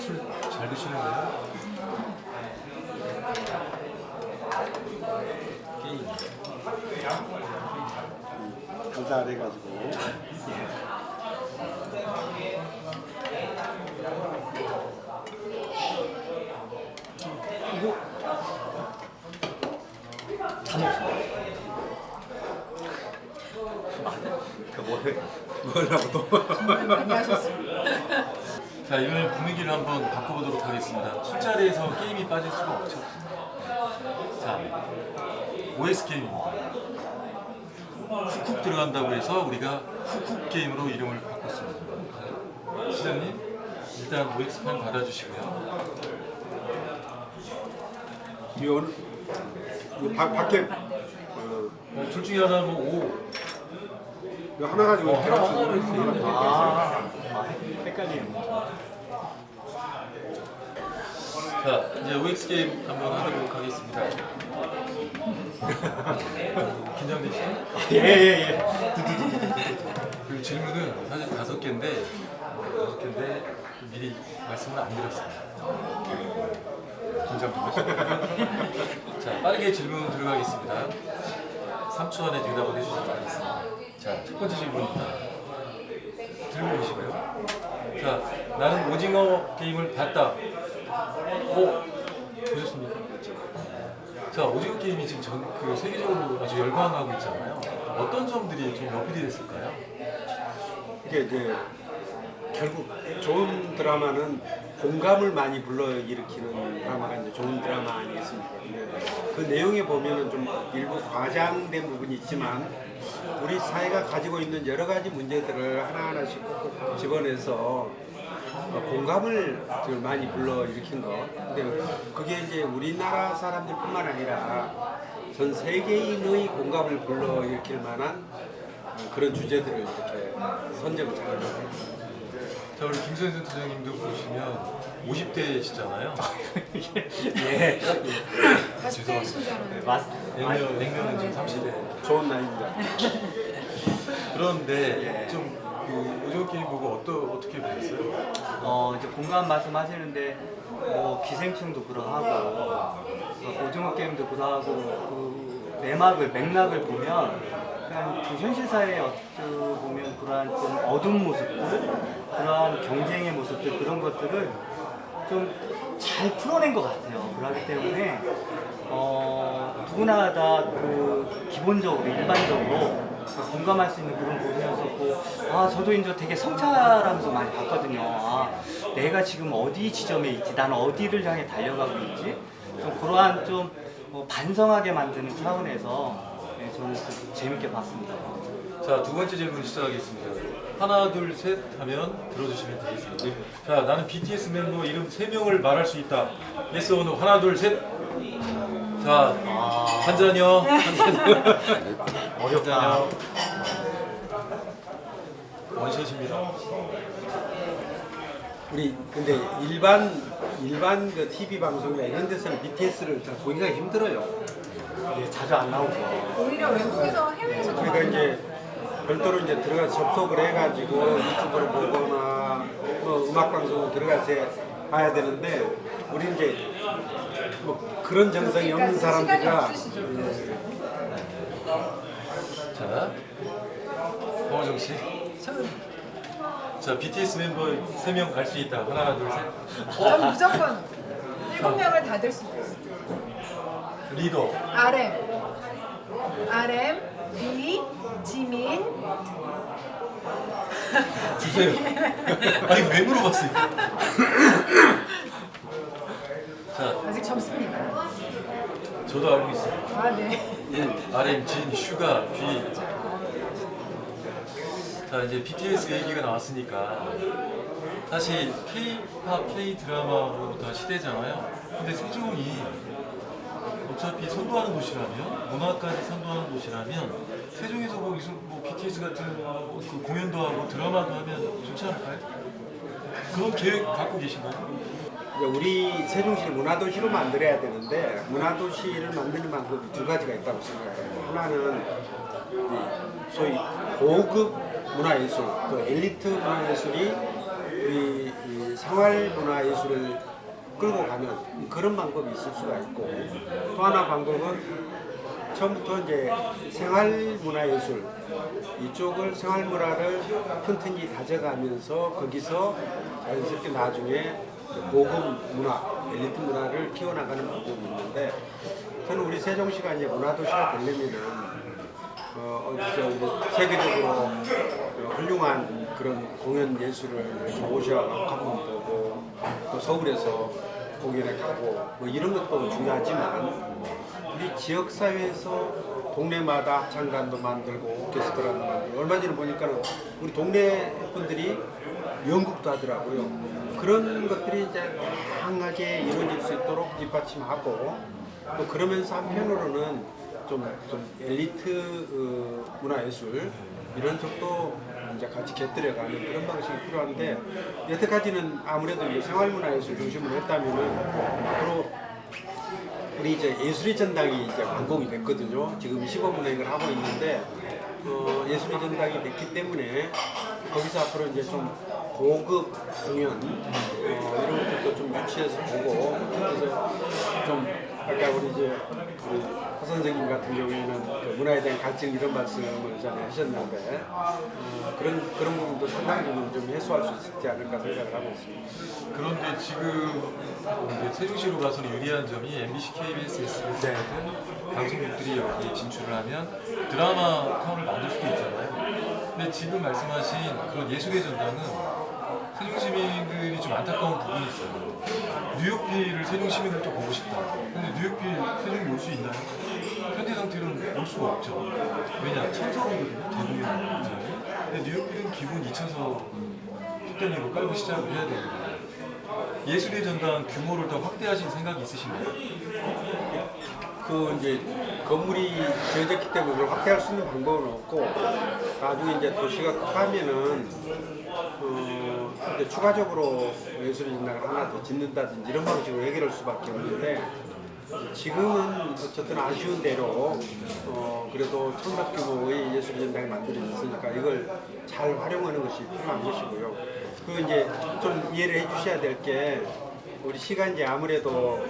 술 잘 드시는 거예요? 게임. 달달해가지고. 이거 다 먹었어. 뭐라고 또. 많이 하셨습니다. 자, 이번에 분위기를 한번 바꿔보도록 하겠습니다. 술자리에서 게임이 빠질 수가 없죠. 자, OS 게임입니다. 훅훅 들어간다고 해서 우리가 훅훅 게임으로 이름을 바꿨습니다. 시장님, 일단 OX판 받아주시고요. 이 오늘 밖에 둘 중에 하나 뭐 이거 하나 가지고 하나를 쓰면 헷갈리는. 자, 이제 OX 게임 한번 하도록 하겠습니다. 긴장되시죠? 예예예. 그리고 질문은 사실 5개인데 미리 말씀을 안 드렸습니다. 긴장 좀 하시고. 자, 빠르게 질문 들어가겠습니다. 3초 안에 대답을 해주시면 되겠습니다. 자, 첫 번째 질문입니다. 들고 계시고요. 자, 나는 오징어 게임을 봤다. 보셨습니까? 자, 오징어 게임이 지금 세계적으로 아주 열광하고 있잖아요. 어떤 점들이 좀 어필이 됐을까요? 이게 이제 결국 좋은 드라마는 공감을 많이 불러일으키는 드라마가 이제 좋은 드라마 아니겠습니까? 근데 그 내용에 보면은 좀 일부 과장된 부분이 있지만 우리 사회가 가지고 있는 여러 가지 문제들을 하나하나씩 꼭 집어내서 공감을 좀 많이 불러일으킨 거. 근데 그게 이제 우리나라 사람들뿐만 아니라 전 세계인의 공감을 불러일으킬 만한 그런 주제들을 이렇게 선정을 잘합니다. 자, 우리 김선생 선생님도 보시면 50대시잖아요. 예. 40대 시절은 냉면은 지금 30대. 좋은 나이입니다. 그런데 좀그 오징어 게임 보고 어떻게 보셨어요? 이제 공감 말씀하시는데 뭐 기생충도 그러하고 오징어 게임도 그러하고 그 맥락을 보면 그냥 그 현실 사회에 어떻게 보면 그러한 좀 어두운 모습들, 그러한 경쟁의 모습들 그런 것들을 좀 잘 풀어낸 것 같아요. 그렇기 때문에 누구나 다 그 기본적으로 일반적으로 공감할 수 있는 그런 부분이었었고, 저도 이제 되게 성찰하면서 많이 봤거든요. 내가 지금 어디 지점에 있지, 나는 어디를 향해 달려가고 있지, 좀 그러한 좀 반성하게 만드는 차원에서 네, 저는 좀 재밌게 봤습니다. 자, 두 번째 질문 시작하겠습니다. 하나, 둘, 셋 하면 들어주시면 되겠습니다. 자, 나는 BTS 멤버 이름 3명을 말할 수 있다. 예스 오노 하나, 둘, 셋. 자, 한 잔이요. 한 잔이요. 어렵다. 원샷입니다. 우리 근데 일반 그 TV 방송이나 이런 데서는 BTS를 잘 보기가 힘들어요. 예, 자주 안 나오죠. 오히려 외국에서 해외에서도 그러니까 많이 이제 별도로 이제 들어가서 접속을 해가지고 유튜브를 보거나 뭐 음악 방송을 들어가서 봐야 되는데 우리 이제 뭐 그런 정성이 없는 그러니까 시간이 사람들이라 없으시죠. 자, 홍호정 씨. 자, BTS 멤버 3명 갈 수 있다. 하나, 둘, 셋. 전 무조건 7명을 다 될 수도 있어요. 리더. RM, B, 지민. 주세요. 아니, 왜 물어봤어요? 자, 아직 젊습니다. 저도 알고 있어요. 네. RM, 진, 슈가, B. 자, 이제 BTS 얘기가 나왔으니까 사실 K-팝, K-드라마로부터 시대잖아요. 근데 세종이 어차피 선도하는 곳이라면, 문화까지 선도하는 곳이라면 세종에서 거기서 뭐 BTS 같은 그 공연도 하고 드라마도 하면 좋지 않을까요? 그런 계획 갖고 계신가요? 이제 우리 세종시를 문화도시로 만들어야 되는데 문화도시를 만드는 방법이 두 가지가 있다고 생각해요. 하나는 이 소위 고급 문화예술, 또 엘리트 문화예술이 우리 이 생활 문화예술을 끌고 가는 그런 방법이 있을 수가 있고, 또 하나 방법은 처음부터 이제 생활문화예술 이쪽을 생활문화를 튼튼히 다져가면서 거기서 자연스럽게 나중에 고급 문화, 엘리트 문화를 키워나가는 방법이 있는데, 저는 우리 세종시가 이제 문화도시가 되려면은 어디서 세계적으로 훌륭한 그런 공연 예술을 모셔가고 한번 보고, 또 서울에서 공연에 가고 뭐 이런 것도 중요하지만 우리 지역사회에서 동네마다 합창단도 만들고 오케스트라도 만들고, 얼마 전에 보니까는 우리 동네 분들이 연극도 하더라고요. 그런 것들이 이제 다양하게 이루어질 수 있도록 뒷받침하고, 또 그러면서 한편으로는 좀 엘리트 문화예술 이런 쪽도 이제 같이 곁들여가는 그런 방식이 필요한데, 여태까지는 아무래도 이제 생활문화예술 중심으로 했다면은 앞으로 우리 이제 예술의 전당이 이제 완공이 됐거든요. 지금 시범운행을 하고 있는데 예술의 전당이 됐기 때문에 거기서 앞으로 이제 좀 고급 공연 이런 것들도 좀 유치해서 보고, 그래서 좀 아까 우리 이제 우리 하 선생님 같은 경우에는 그 문화에 대한 갈증 이런 말씀을 전에 하셨는데 그런 부분도 상당히 좀 해소할 수 있지 않을까 생각을 하고 있습니다. 그런데 지금 이제 세종시로 가서는 유리한 점이 MBC, KBS, SBS 같은 방송국들이 여기에 진출을 하면 드라마 타운을 만들 수도 있잖아요. 근데 지금 말씀하신 그런 예술의 전당은 세종 시민들이 좀 안타까운 부분이 있어요. 뉴욕비를 세종 시민들 또 보고 싶다. 근데 뉴욕비 세종이 올 수 있나요? 현재 상태로는 올 수가 없죠. 왜냐? 1000석이거든요. 대구역 이전에. 근데 뉴욕비는 기본 2000석 숫단위로 깔고 시작을 해야 되거든요. 예술의 전당 규모를 더 확대하실 생각이 있으신가요? 그 이제 건물이 지어졌기 때문에 그걸 확대할 수 있는 방법은 없고 나중에 이제 도시가 커가면은 이제 추가적으로 예술인당을 하나 더 짓는다든지 이런 방식으로 해결할 수밖에 없는데 지금은 어쨌든 아쉬운 대로 그래도 천막 규모의 예술인당이 만들어졌으니까 이걸 잘 활용하는 것이 필요한 것이고요. 그리고 이제 좀 이해를 해주셔야 될 게 우리 시가 이제 아무래도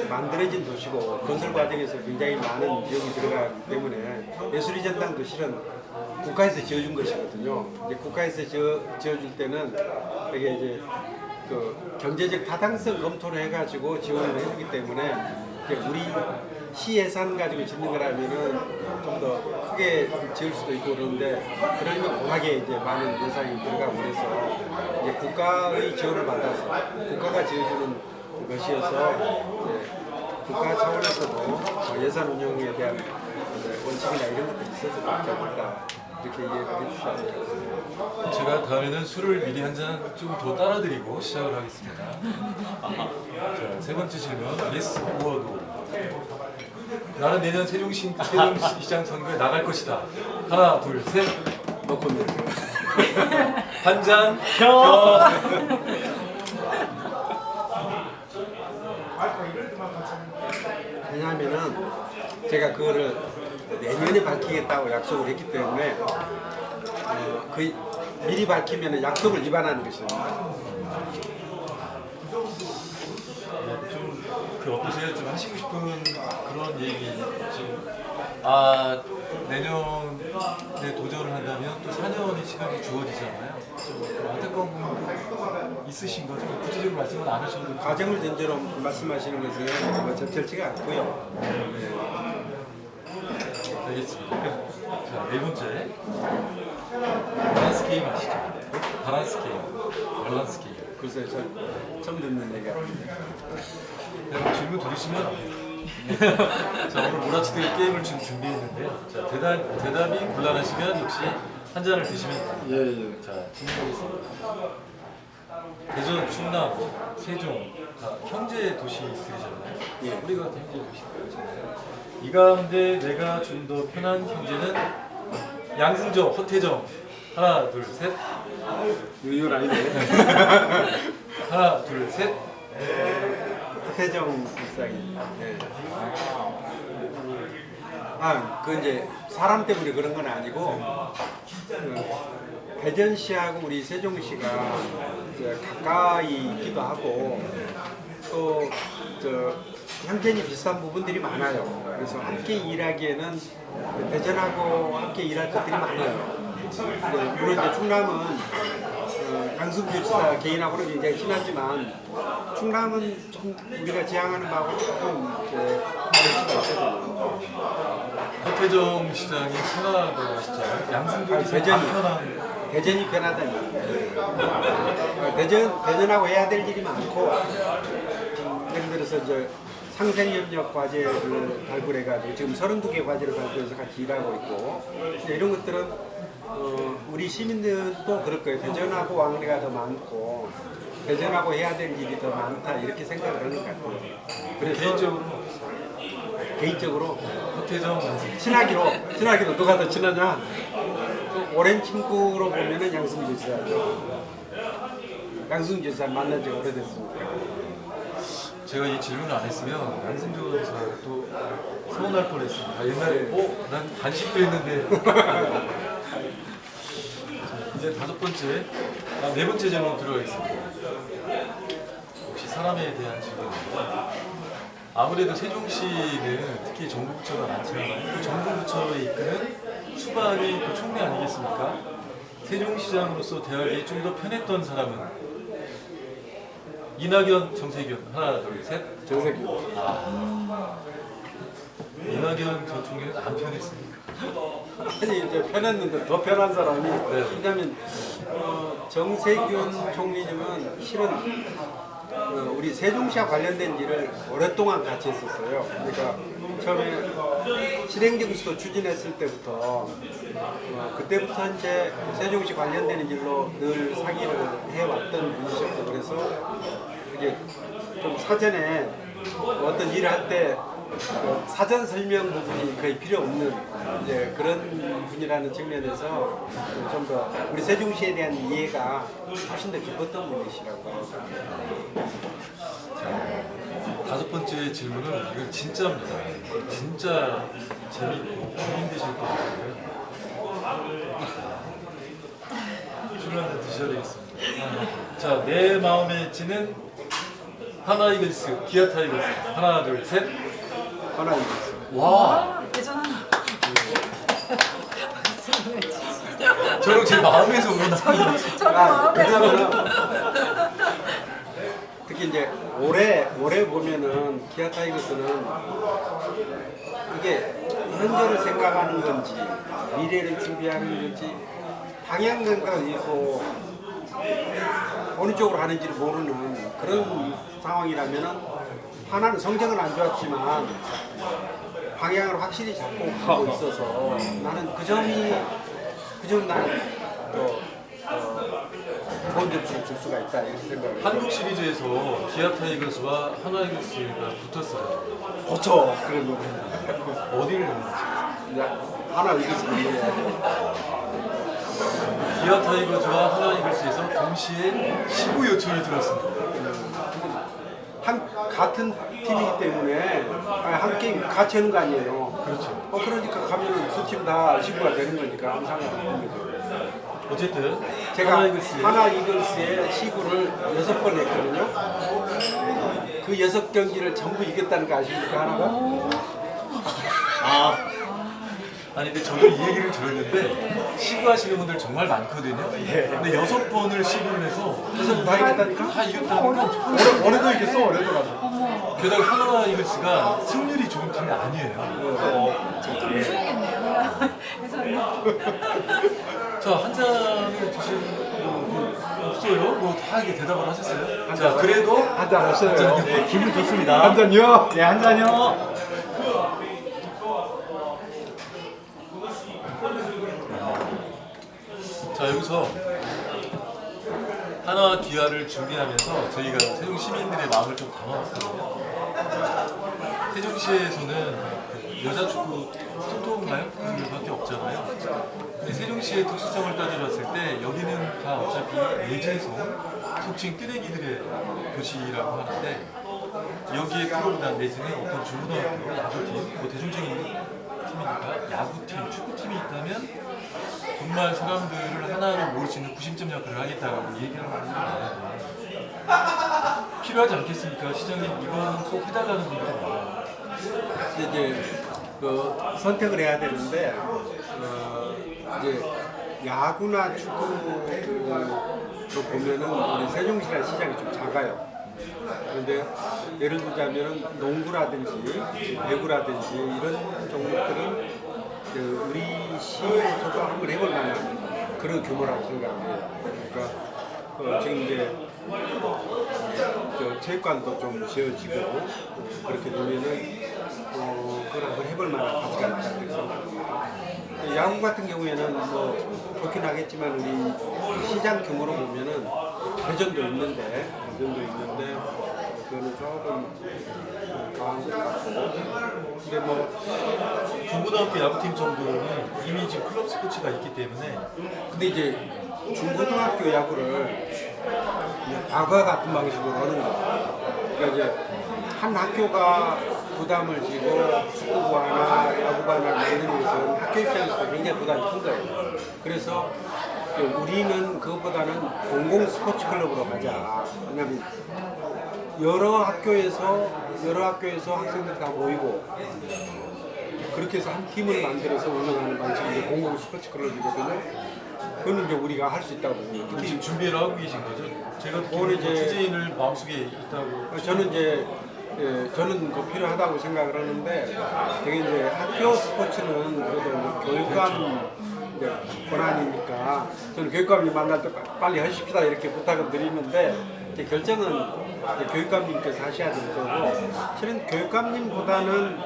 만들어진 도시고 건설 과정에서 굉장히 많은 비용이 들어가기 때문에 예술의 전당도 실은 국가에서 지어준 것이거든요. 이제 국가에서 지어줄 때는 이게 이제 그 경제적 타당성 검토를 해가지고 지원을 해주기 때문에 이제 우리 시 예산 가지고 짓는 거라면은 좀 더 크게 지을 수도 있고 그런데 그러면 워낙에 이제 많은 예산이 들어가고 그래서 이제 국가의 지원을 받아서 국가가 지어주는 것이어서 이제 국가 차원에서도 예산 운영에 대한 원칙이나 이런 것들이 있어서 그렇게 하겠다 이렇게 이해를 해주셔야 될 것 같습니다. 제가 다음에는 술을 미리 한 잔 좀 더 따라드리고 시작을 하겠습니다. 자, 세 번째 질문. Yes or no? 나는 내년 세종시장 선거에 나갈 것이다. 하나, 둘, 셋. 너 코멘트. 한 잔. 겨. 왜냐하면은 제가 그거를 내년에 밝히겠다고 약속을 했기 때문에 그 미리 밝히면 약속을 위반하는 것입니다. 그 어떠세요? 좀 하시고 싶은 그런 얘기 지금 내년에 도전을 한다면 또 4년의 시간이 주어지잖아요. 좀 안타까운 부분 있으신 거죠? 구체적으로 말씀은 안 하셔도 돼요. 과정을 전제로 말씀하시는 것은 뭐 적절치가 않고요. 알겠습니다. 자, 네 번째. 밸런스 게임 아시죠? 밸런스 게임. 글쎄요, 저 처음 듣는 얘기가. 네, 질문 들으시면 자, 오늘 몰아치기 게임을 지금 준비했는데요. 자, 대답이 곤란하시면 역시 한 잔을 드시면 됩니다. 예. 자, 질문하겠습니다. 대전, 충남, 세종 다 형제 도시들이잖아요. 예. 우리가 형제 도시들이잖아요. 이 가운데 내가 좀 더 편한 형제는 양승정, 허태정. 하나, 둘, 셋. 이건 아니네. 하나, 둘, 셋. 태정 일상이. 예. 그 이제 사람 때문에 그런 건 아니고 그 대전시하고 우리 세종시가 이제 가까이 있기도 하고 또 형편이 비슷한 부분들이 많아요. 그래서 함께 일하기에는 대전하고 함께 일할 것들이 많아요. 물론 이제 충남은 양승주 지사 개인하고는 굉장히 친하지만 충남은 좀 우리가 지향하는 바하고 조금 다를 수가 있거든요. 허태정 시장이 편하다고 하셨잖아요. 양승조 기사 안 편한. 대전이 편하다니. 대전하고 해야 될 일이 많고 예를 들어서 이제 상생협력 과제를 발굴해가지고 지금 32개 과제를 발굴해서 같이 일하고 있고 이런 것들은 우리 시민들도 그럴 거예요. 대전하고 왕래가 더 많고 대전하고 해야 될 일이 더 많다 이렇게 생각을 하는 것 같아요. 그래서 개인적으로 허태정 양승조. 친하기로 누가 더 친하냐? 오랜 친구로 보면은 양승주 지사죠. 양승주 지사 만난 지 오래됐으니까. 제가 이 질문을 안 했으면 양승조 기사가 또 서운할 뻔했습니다. 옛날에 난 간식도 했는데. 자, 이제 다섯 번째, 네 번째 질문 들어가겠습니다. 혹시 사람에 대한 질문입니다. 아무래도 세종시는 특히 정부부처가 많잖아요. 그 정부부처에 이끄는 수반이 그 총리 아니겠습니까? 세종시장으로서 대하기 좀 더 편했던 사람은 이낙연, 정세균. 하나, 둘, 셋. 정세균. 이낙연 전 총리는 안 편했습니까? 아니 이제 편했는데 더 편한 사람이 네. 왜냐면 정세균 총리님은 실은 우리 세종시와 관련된 일을 오랫동안 같이 했었어요. 그러니까 처음에 실행정수도 추진했을 때부터 그때부터 이제 세종시 관련되는 일로 늘 상의를 해왔던 분이셨고 그래서 이게 좀 사전에 어떤 일을 할 때 사전 설명 부분이 거의 필요 없는 이제 그런 분이라는 측면에서 좀 더 우리 세종시에 대한 이해가 훨씬 더 깊었던 분이시라고 합니다. 다섯 번째 질문은 이건 진짜입니다. 진짜 재밌고 고민되실 것 같은데요. 술 한잔 드셔야 되겠습니다. 자, 내 마음에 지는 하나 이글스, 기아 타이거스. 하나, 둘, 셋. 하나 이겼어요. 와, 대전하나. 저는 제 마음에서 우러나는. 저는 마음에서. 그러면은 특히 이제 올해 보면은 기아 타이거스는 이게 현재를 생각하는 건지 미래를 준비하는 건지 방향 감각을 잃고 어느 쪽으로 하는지를 모르는 그런 상황이라면은 하나는 성적은 안 좋았지만 방향을 확실히 잡고 가고 있어서 나는 그 점이 나는 또 좋은 점수를 줄 수가 있다 이렇게 생각을 해요. 한국 시리즈에서 기아 타이거스와 하나 이글스가 붙었어요. 그렇죠. 그런 거. 어디를 넣는지. 이제 하나 이겼습니다. 기아 타이거즈와 하나 이글스에서 동시에 시구 요청이 들었습니다. 같은 팀이기 때문에 한 게임 같이 하는 거 아니에요. 그렇죠. 그러니까 가면은 두 팀 다 시구가 되는 거니까 아무 상관 없는 거죠. 어쨌든 제가 하나 이글스의 하나 이글스의 시구를 6번 했거든요. 그 6경기를 전부 이겼다는 거 아십니까 하나가? 아니 근데 저도 이 얘기를 들었는데 시구하시는 분들 정말 많거든요. 근데 6번을 시구를 해서 6번 다 이겼다니까? 다 이겼다는 건 올해도 이겼어. 올해도 가서. 게다가 하나 이글스가 승률이 좋은 팀이 아니에요. 무서우겠네요. 그래서 자, 한 잔을 드시는 분 없어요? 뭐 다 이게 대답을 하셨어요? 자, 잔. 그래도 한잔 하셔요. 잔. 기분 좋습니다. 한 잔요? 네, 한 잔요. 자, 여기서 하나 기아를 준비하면서 저희가 세종 시민들의 마음을 좀 담아봤거든요. 세종시에서는 그 여자 축구 토토인가요? 그밖에 없잖아요. 근데 세종시의 특수성을 따져봤을 때 여기는 다 어차피 예제성, 속칭 뜨레기들의 도시라고 하는데 여기에 프로그램 내지는 어떤 중고등학교 야구팀, 뭐 대중적인 팀이니까 야구팀, 축구팀이 있다면 정말 사람들을 하나로 모을 수 있는 구심점 역할을 하겠다고 얘기를 하는 분들이 많은데 필요하지 않겠습니까? 시장님 이건 꼭 해달라는 분들이 많아요. 이제 그 선택을 해야 되는데 이제 야구나 축구로 보면은 우리 세종시라는 시장이 좀 작아요. 그런데 예를 들자면은 농구라든지 배구라든지 이런 종목들은 우리 시에서도 한번 해볼 만한 그런 규모라고 생각을 해요. 그러니까 지금 이제 체육관도 좀 지어지고 그렇게 되면은 그걸 한번 해볼 만한 가치가 있다 그래서 야구 같은 경우에는 뭐 좋긴 하겠지만 우리 시장 규모로 보면은 대전도 있는데 그거는 조금 강한 것 같고 근데 뭐 중고등학교 야구팀 정도는 이미 지금 클럽 스포츠가 있기 때문에 근데 이제 중고등학교 야구를 그냥 과거와 같은 방식으로 하는 거예요. 그러니까 이제 한 학교가 부담을 지고 축구부하나 야구반을 만드는 것은 학교 입장에서 굉장히 부담이 큰 거예요. 그래서 우리는 그것보다는 공공 스포츠 클럽으로 가자. 왜냐하면 여러 학교에서 학생들 다 모이고 그렇게 해서 한 팀을 만들어서 운영하는 방식이 이제 공공 스포츠 클럽이거든요. 그거는 이제 우리가 할 수 있다고 봅니다. 그럼 지금 준비를 하고 계신 거죠? 제가 오늘 듣기로는 이제- 투제인을 마음속에 있다고. 저는 이제 저는 그 필요하다고 생각을 하는데 되게 이제 학교 스포츠는 그래도 뭐 교육감 이제 권한이니까 저는 교육감이 만날 때 빨리 하십시다 이렇게 부탁을 드리는데 이제 결정은 이제 교육감님께서 하셔야 되는 거고 실은 교육감님보다는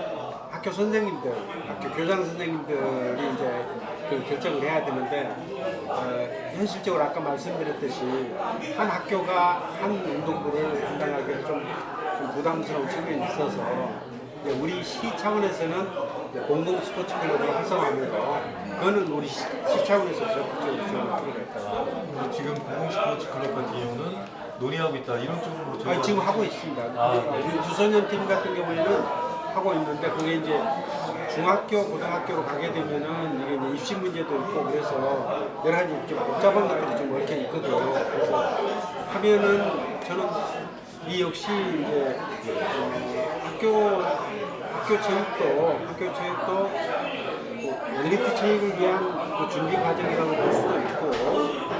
학교 선생님들, 학교 교장 선생님들이 이제 그 결정을 해야 되는데 현실적으로 아까 말씀드렸듯이 한 학교가 한 운동부를 담당하기에는 좀 부담스러운 측면이 있어서 이제 우리 시 차원에서는 이제 공공 스포츠 클럽을 활성화하는 거, 그거는 우리 시 차원에서 적극적으로 지원할 필요가 있다. 지금 공공 스포츠 클럽 같은 경우는 논의하고 있다 이런 쪽으로 저희가 지금 하고 있습니다. 네. 유소년 팀 같은 경우에는 하고 있는데 그게 이제 중학교, 고등학교로 가게 되면은 이게 이제 입시 문제도 있고 그래서 여러 가지 좀 복잡한 것들이 좀 얽혀 있거든요. 그래서 하면은 저는 이 역시 이제 학교 체육도 뭐 엘리트 체육을 위한 그 준비 과정이라고 볼 수도 있고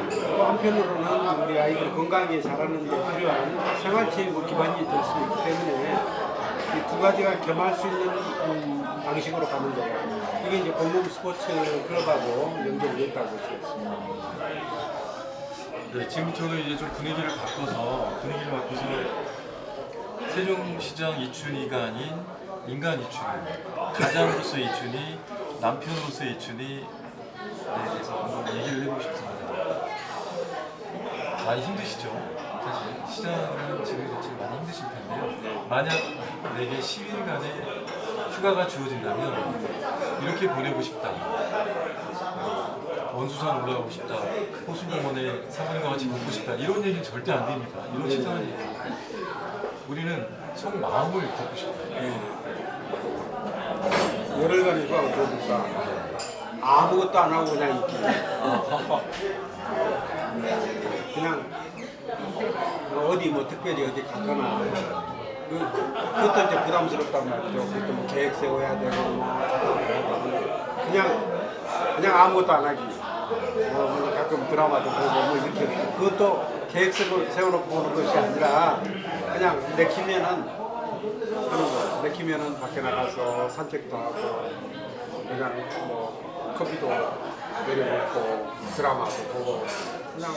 또 한편으로는 우리 아이들 건강하게 자라는 데 필요한 생활체육 기반이 될 수 있기 때문에 이 두 가지가 겸할 수 있는 방식으로 가는 거예요. 이게 이제 공공 스포츠 클럽하고 연결이 됐다고 볼 수 있습니다. 네, 지금부터는 이제 좀 분위기를 바꿔서 세종시장 이춘희가 아닌 인간 이춘희, 가장으로서 이춘희, 남편으로서 이춘희에 대해서 한번 얘기를 해보고 싶습니다. 많이 힘드시죠? 사실 시장은 지금 자체가 많이 힘드실 텐데요. 만약 내게 10일간의 휴가가 주어진다면 이렇게 보내고 싶다. 원수산 올라가고 싶다. 호수공원에 사모님과 같이 걷고 싶다. 이런 얘기는 절대 안 됩니다. 이런 치사한 얘기. 우리는 속마음을 걷고 싶다. 열흘간 휴가가 좋으니까 아무것도 안 하고 그냥 있기. 그냥 어디 뭐 특별히 어디 가거나 그것도 이제 부담스럽단 말이죠. 그것도 뭐 계획 세워야 되고 그냥 아무것도 안 하기. 뭐 가끔 드라마도 보고 뭐 이렇게 그것도 계획 세워놓고 보는 것이 아니라 그냥 내키면은 하는 거. 내키면은 밖에 나가서 산책도 하고 그냥 뭐 커피도 내려놓고 드라마도 보고 그냥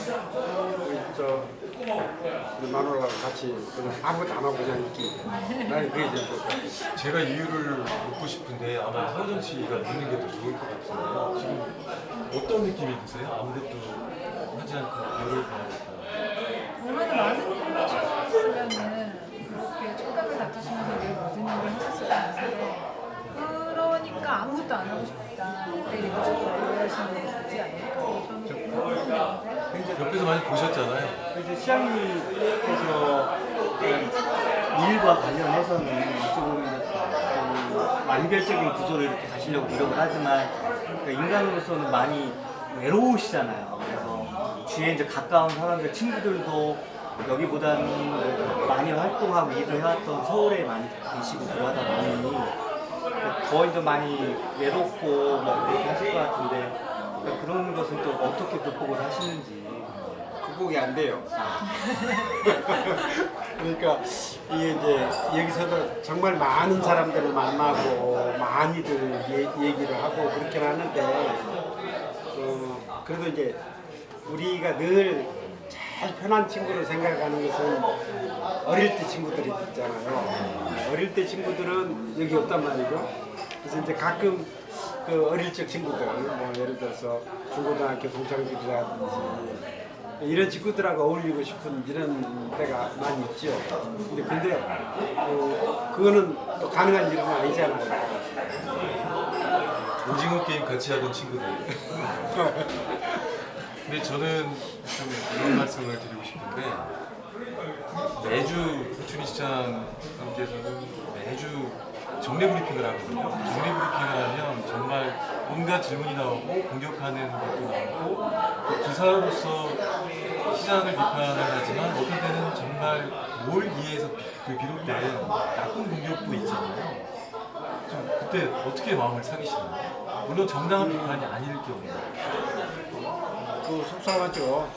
우리 마누라랑 같이 그냥 아무것도 안 하고 그냥 있기. 나는 그게 제일 좋다. 제가 이유를 묻고 싶은데 아마 허정 씨가 묻는 게 더 좋을 것 같은데요. 지금 어떤 느낌이 드세요? 아무것도 하지 않고 열을 보내겠다. 얼마나 많은 일을 하셨으면은 그렇게 촉각을 다투시면서 늘 모든 일을 하셨을 것 같은데 그러니까 아무것도 안 하고 싶다, 때리고 싶다 이러시는 게 되지 않을까. 저는 궁금한데. 옆에서 많이 보셨잖아요. 이제 시장님께서 일과 관련해서는 이쪽으로 이제 완결적인 구조를 이렇게 가시려고 노력을 하지만 그러니까 인간으로서는 많이 외로우시잖아요. 그래서 주위에 이제 가까운 사람들, 친구들도 여기보다는 많이 활동하고 일을 해왔던 서울에 많이 계시고 그러다 보니 거의 좀 많이 외롭고 뭐 그렇게 하실 것 같은데 그러니까 그런 것은 또 어떻게 극복을 하시는지. 극복이 안 돼요. 그러니까 이게 이제 여기서도 정말 많은 사람들을 만나고 많이들 얘기를 하고 그렇게 하는데 그래도 이제 우리가 늘 제일 편한 친구를 생각하는 것은 어릴 때 친구들이 있잖아요. 어릴 때 친구들은 여기 없단 말이죠. 그래서 이제 가끔 그 어릴 적 친구들, 뭐 예를 들어서 중고등학교 동창들이라든지 이런 친구들하고 어울리고 싶은 이런 때가 많이 있죠. 근데 그거는 또 가능한 일은 아니잖아요. 오징어 게임 같이 하던 친구들. 근데 저는 좀 이런 말씀을 드리고 싶은데 매주 이춘희 시장님께서는 매주 정례 브리핑을 하거든요. 정례 브리핑을 하면 정말 온갖 질문이 나오고 공격하는 것도 나오고 또 기사로서 시장을 비판을 하지만 어떤 때는 정말 뭘 이해해서 비롯된 나쁜 공격도 있잖아요. 좀 그때 어떻게 마음을 사귀시나요? 물론 정당한 비판이 아닐 경우에. 그 속상하죠.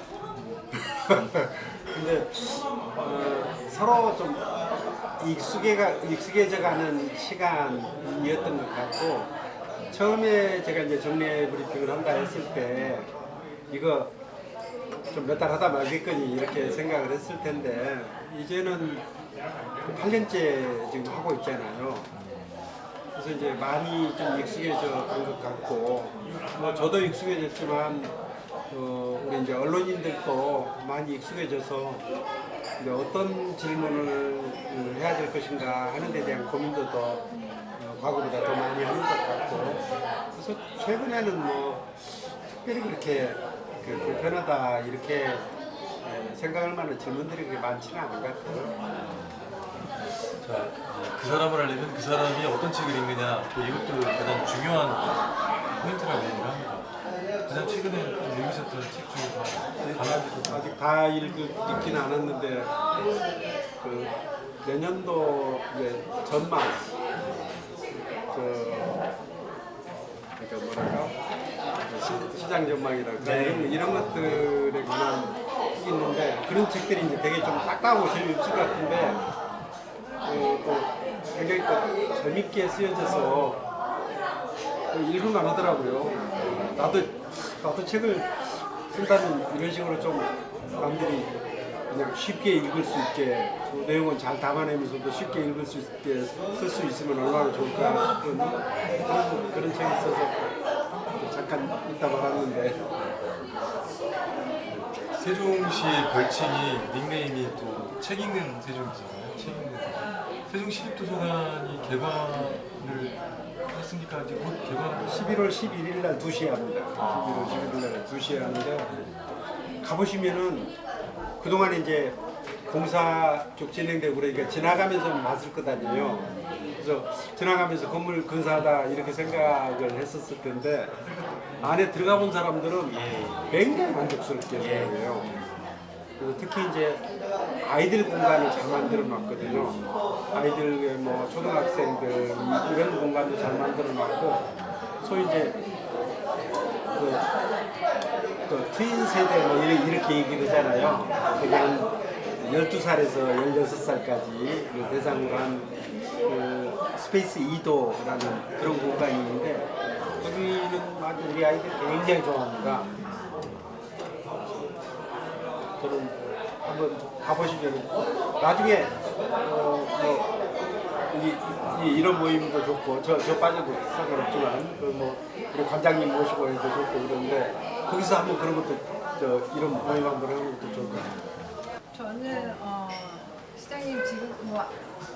근데 서로 좀 익숙해져가는 시간이었던 것 같고 처음에 제가 이제 정례 브리핑을 한다 했을 때 이거 좀 몇 달 하다 말겠거니 이렇게 생각을 했을 텐데 이제는 8년째 지금 하고 있잖아요. 그래서 이제 많이 좀 익숙해져 간 것 같고 뭐 저도 익숙해졌지만 우리 이제 언론인들도 많이 익숙해져서 이제 어떤 질문을 해야 될 것인가 하는 데 대한 고민도 더 과거보다 더 많이 하는 것 같고 그래서 최근에는 뭐 특별히 그렇게 불편하다 이렇게 생각할 만한 질문들이 그렇게 많지는 않은 것 같아요. 자, 그 사람을 알려면 그 사람이 어떤 책을 읽느냐, 또 이것도 가장 중요한 포인트라고 얘기를 합니다. 가장 최근에 좀 읽으셨던 책 중에서 아직 다 읽기는 않았는데 그 내년도 이제 전망 그러니까 뭐랄까 시장 전망이랄까 이런 것들에 관한 책이 있는데 그런 책들이 이제 되게 좀 딱딱하고 재미없을 것 같은데 굉장히 또 재밌게 쓰여져서 읽을만 하더라고요. 나도 책을 쓴다면 이런 식으로 좀 남들이 그냥 쉽게 읽을 수 있게 그 내용은 잘 담아내면서도 쉽게 읽을 수 있게 쓸 수 있으면 얼마나 좋을까 싶은 그런 책이 있어서 잠깐 읽다 말았는데 세종시의 별칭이 닉네임이 또 책 읽는 세종이잖아요. 책 읽는 세종. 세종 시립도서관이 개관을 했으니까 이제 곧 개관. 11월 11일 날 2시에 합니다. 11월 11일 날 2시에 하는데 가보시면은 그동안 이제 공사 쪽 진행되고 그러니까 지나가면서 봤을 것 아니에요. 그래서 지나가면서 건물 근사하다 이렇게 생각을 했었을 텐데 안에 들어가 본 사람들은 굉장히 만족스럽게 생각해요. 그리고 특히 이제 아이들 공간을 잘 만들어 놨거든요. 아이들 뭐 초등학생들 이런 공간도 잘 만들어 놨고 소위 이제 그 트윈 세대 뭐 이렇게 얘기를 하잖아요. 그게 한 12살에서 16살까지 대상으로 한 그 스페이스 2도라는 그런 공간이 있는데 거기는 아주 우리 아이들이 굉장히 좋아합니다. 저는 한번 가보시면 나중에 이런 모임도 좋고 저 빠져도 상관없지만 뭐 우리 관장님 모시고 해도 좋고 그런데 거기서 한번 그런 것도 이런 모임 한번 하는 것도 좋을 것 같아요. 저는 시장님 지금 뭐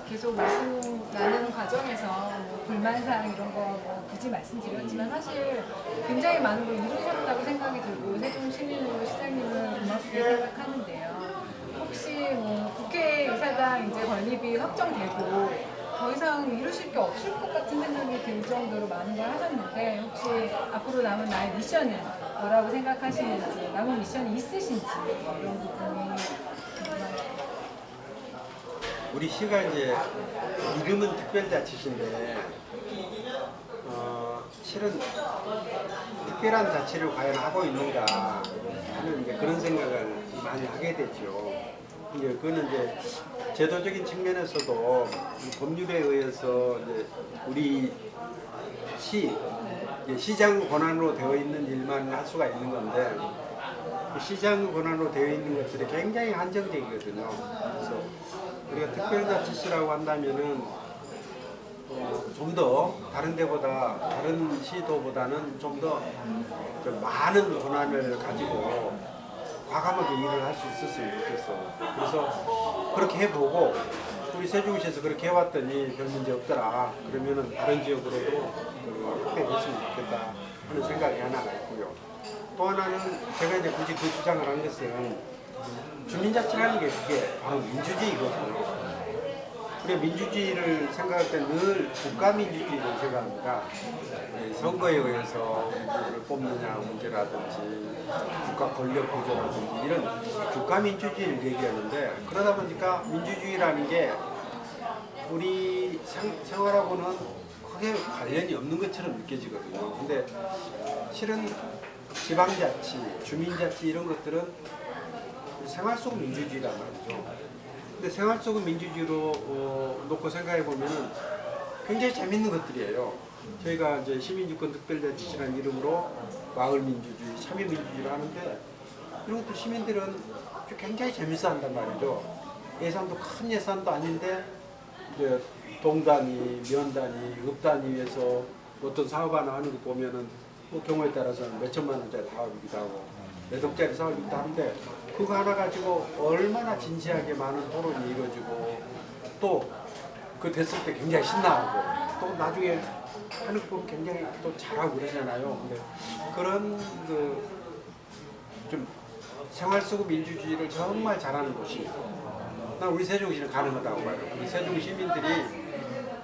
계속 말씀 나누는 과정에서 뭐 불만사항 이런 거 뭐 굳이 말씀드렸지만 사실 굉장히 많은 걸 이루셨다고 생각이 들고 세종 시민으로 시장님을 고맙게 생각하는데요. 혹시 뭐 국회의사당 이제 건립이 확정되고 더 이상 이루실 게 없을 것 같은 생각이 들 정도로 많은 걸 하셨는데 혹시 앞으로 남은 나의 미션은 뭐라고 생각하시는지 남은 미션이 있으신지 이런 부분이 우리 시가 이제 이름은 특별자치시인데 실은 특별한 자치를 과연 하고 있는가 하는 이제 그런 생각을 많이 하게 되죠. 이제 그거는 이제 제도적인 측면에서도 법률에 의해서 이제 우리 시장 권한으로 되어 있는 일만 할 수가 있는 건데 시장 권한으로 되어 있는 것들이 굉장히 한정적이거든요. 그래서 우리가 특별자치시라고 한다면은 좀 더 다른 데보다 다른 시도보다는 좀 더 많은 권한을 가지고 과감하게 일을 할 수 있었으면 좋겠어. 그래서 그렇게 해보고 우리 세종시에서 그렇게 해왔더니 별 문제 없더라. 그러면은 다른 지역으로도 확대됐으면 좋겠다 하는 생각이 하나가 있고요. 또 하나는 제가 이제 굳이 그 주장을 한 것은 주민자치라는 게 그게 바로 민주주의거든요. 우리가 민주주의를 생각할 때 늘 국가민주주의를 생각합니다. 선거에 의해서 누구를 뽑느냐 문제라든지 국가 권력 구조라든지 이런 국가민주주의를 얘기하는데 그러다 보니까 민주주의라는 게 우리 생활하고는 크게 관련이 없는 것처럼 느껴지거든요. 근데 실은 지방자치, 주민자치 이런 것들은 생활 속 민주주의란 말이죠. 근데 생활 속은 민주주의로 놓고 생각해 보면은 굉장히 재밌는 것들이에요. 저희가 이제 시민주권 특별자치라는 이름으로 마을 민주주의, 참여 민주주의를 하는데 이런 것도 시민들은 굉장히 재밌어 한단 말이죠. 예산도 큰 예산도 아닌데 이제 동 단위, 면 단위, 읍 단위에서 어떤 사업 하나 하는 거 보면은 뭐 경우에 따라서는 몇 천만 원짜리 사업이기도 하고 몇 억짜리 사업이기도 하는데 그거 하나 가지고 얼마나 진지하게 많은 토론이 이루어지고 또 그 됐을 때 굉장히 신나하고 또 나중에 하는 거 보면 굉장히 또 잘하고 그러잖아요. 근데 그런 그 좀 생활 속의 민주주의를 정말 잘하는 곳이 난 우리 세종시는 가능하다고 봐요. 우리 세종 시민들이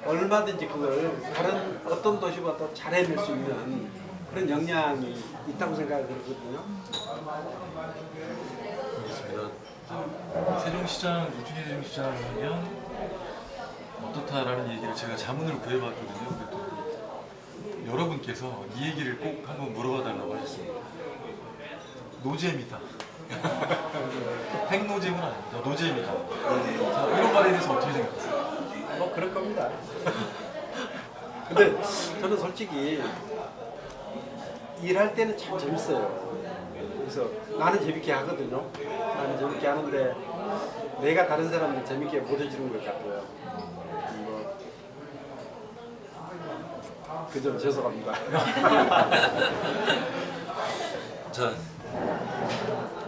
얼마든지 그걸 다른 어떤 도시보다 더 잘 해낼 수 있는 그런 역량이 있다고 생각을 하거든요. 알겠습니다. 세종시장, 이준희 세종시장 하면 어떻다라는 얘기를 제가 자문으로 구해봤거든요. 근데 또 여러분께서 이 얘기를 꼭 한번 물어봐달라고 하셨습니다. 노잼이다. 핵노잼은 아닙니다. 노잼이다. 자, 이런 말에 대해서 어떻게 생각하세요? 뭐 그럴 겁니다. 근데 저는 솔직히 일할 때는 참 재밌어요. 그래서 나는 재밌게 하거든요. 나는 재밌게 하는데 내가 다른 사람들 재밌게 못 해주는 것 같아요. 뭐 그 점 죄송합니다.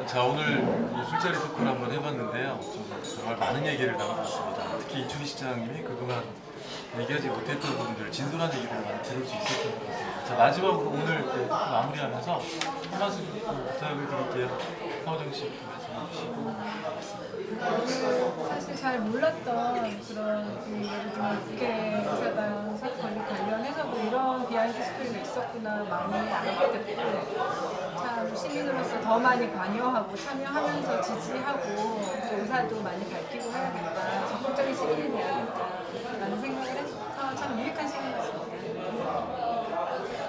자 오늘 이 술자리 토크를 한번 해봤는데요. 정말 많은 얘기를 나눠봤습니다. 특히 이준희 시장님이 그동안 얘기하지 못했던 부분들, 진솔한 얘기들을 많이 들을 수 있었던 것 같습니다. 자 마지막으로 오늘 마무리하면서 한 말씀 부탁을 드릴게요. 서정 씨 말씀해 주시고. 사실 잘 몰랐던 그런 예를 들면 국회의사당 사건에 관련해서도 이런 비하인드 스토리가 있었구나 많이 알게 됐고 참 시민으로서 더 많이 관여하고 참여하면서 지지하고 또 의사도 많이 밝히고 해야겠다 적극적인 시민이 돼야겠다라는 생각을 해서 참 유익한 시간이었습니다.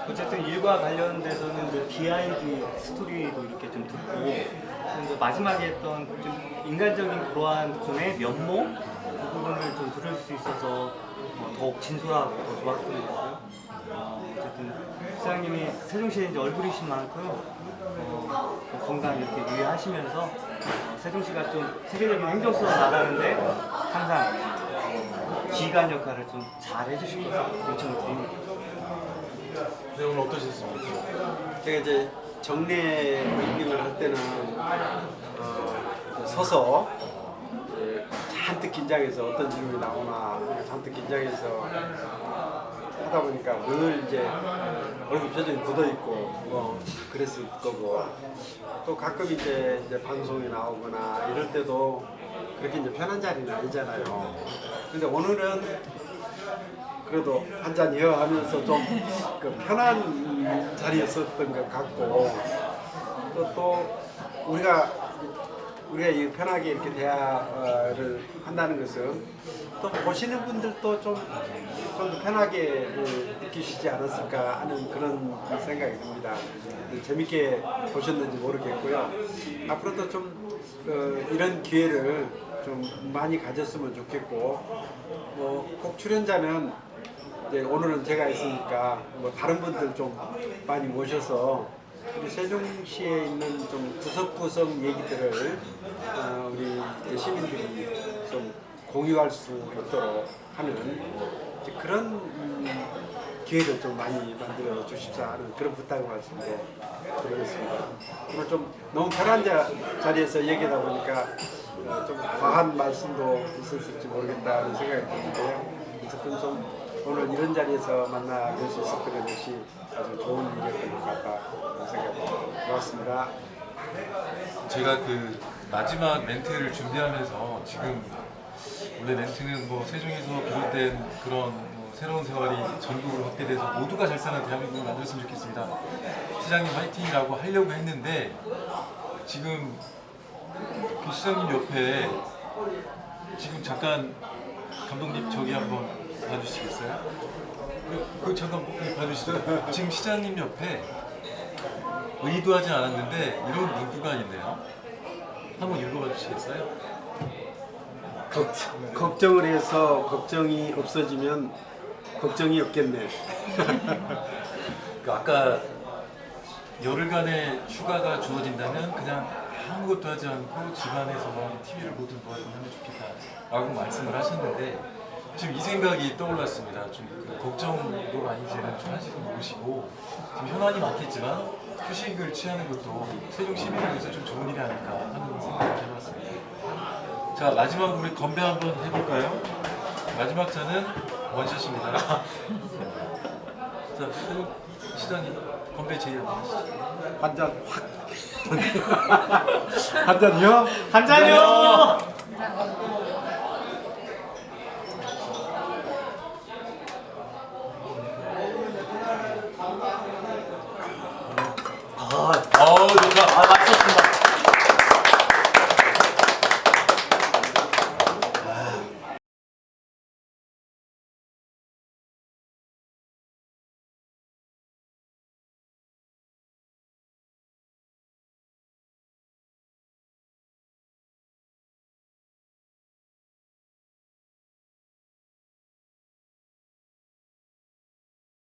어쨌든 일과 관련돼서는 뭐 비하인드 스토리도 이렇게 좀 듣고 또 마지막에 했던 좀 인간적인 그러한 분의 면모 그 부분을 좀 들을 수 있어서 더욱 진솔하고 더 좋았던 것 같고요. 어쨌든 시장님이 세종시에 이제 얼굴이신 만큼 건강 이렇게 유의하시면서 세종시가 좀 세계적인 행정수로 나가는데 항상 기관 역할을 좀 잘 해주실 것을 요청을 드립니다. 네 오늘 어떠셨습니까? 제가 이제 정례 브리핑을 할 때는 서서 잔뜩 긴장해서 어떤 질문이 나오나 잔뜩 긴장해서 하다 보니까 늘 이제 얼굴 표정이 굳어 있고 뭐 그랬을 거고 또 가끔 이제 방송에 나오거나 이럴 때도 그렇게 이제 편한 자리는 아니잖아요. 근데 오늘은 그래도 한잔 이어 하면서 좀 그 편한 자리였었던 것 같고 또 우리가 이 편하게 이렇게 대화를 한다는 것은 또 보시는 분들도 좀 더 편하게 느끼시지 않았을까 하는 그런 생각이 듭니다. 재밌게 보셨는지 모르겠고요. 앞으로도 좀 이런 기회를 좀 많이 가졌으면 좋겠고 뭐 꼭 출연자는 이제 오늘은 제가 있으니까 뭐 다른 분들 좀 많이 모셔서 우리 세종시에 있는 좀 구석구석 얘기들을 우리 시민들이 좀 공유할 수 있도록 하는 이제 그런 기회를 좀 많이 만들어 주십사 하는 그런 부탁을 말씀드리겠습니다. 오늘 좀 너무 편한 자리에서 얘기하다 보니까 좀 과한 말씀도 있었을지 모르겠다는 생각이 드는데요. 어쨌든 좀 오늘 이런 자리에서 만나 뵐 수 있었던 것이 아주 좋은 일이었던 것 같다는 생각이 듭니다. 고맙습니다. 제가 그 마지막 멘트를 준비하면서 지금 원래 멘트는 뭐 세종에서 비롯된 그런 뭐 새로운 세월이 전국으로 확대돼서 모두가 잘 사는 대한민국을 만들었으면 좋겠습니다. 시장님 화이팅이라고 하려고 했는데 지금 그 시장님 옆에 지금 잠깐 감독님 저기 한번 봐주시겠어요? 그 잠깐 봐주시죠. 지금 시장님 옆에 의도하지 않았는데 이런 문구가 있네요. 한번 읽어봐 주시겠어요? 걱정을 해서 걱정이 없어지면 걱정이 없겠네. 그 아까 열흘간의 휴가가 주어진다면 그냥 아무것도 하지 않고 집안에서만 TV를 보든 뭐하든 하면 좋겠다라고 말씀을 하셨는데 지금 이 생각이 떠올랐습니다. 좀 그 걱정도 많이 되는 좀 한식을 먹으시고 지금 현안이 많겠지만 휴식을 취하는 것도 세종 시민을 위해서 좀 좋은 일이 아닐까 하는 생각을 해봤습니다. 자, 마지막으로 우리 건배 한번 해볼까요? 마지막 잔은 원샷입니다. 자, 세종 시장님 건배 제의 한번 하시죠. 한 잔 확. 한 잔이요? 한 잔요. 어우, 좋다. 아, 맛있었습니다.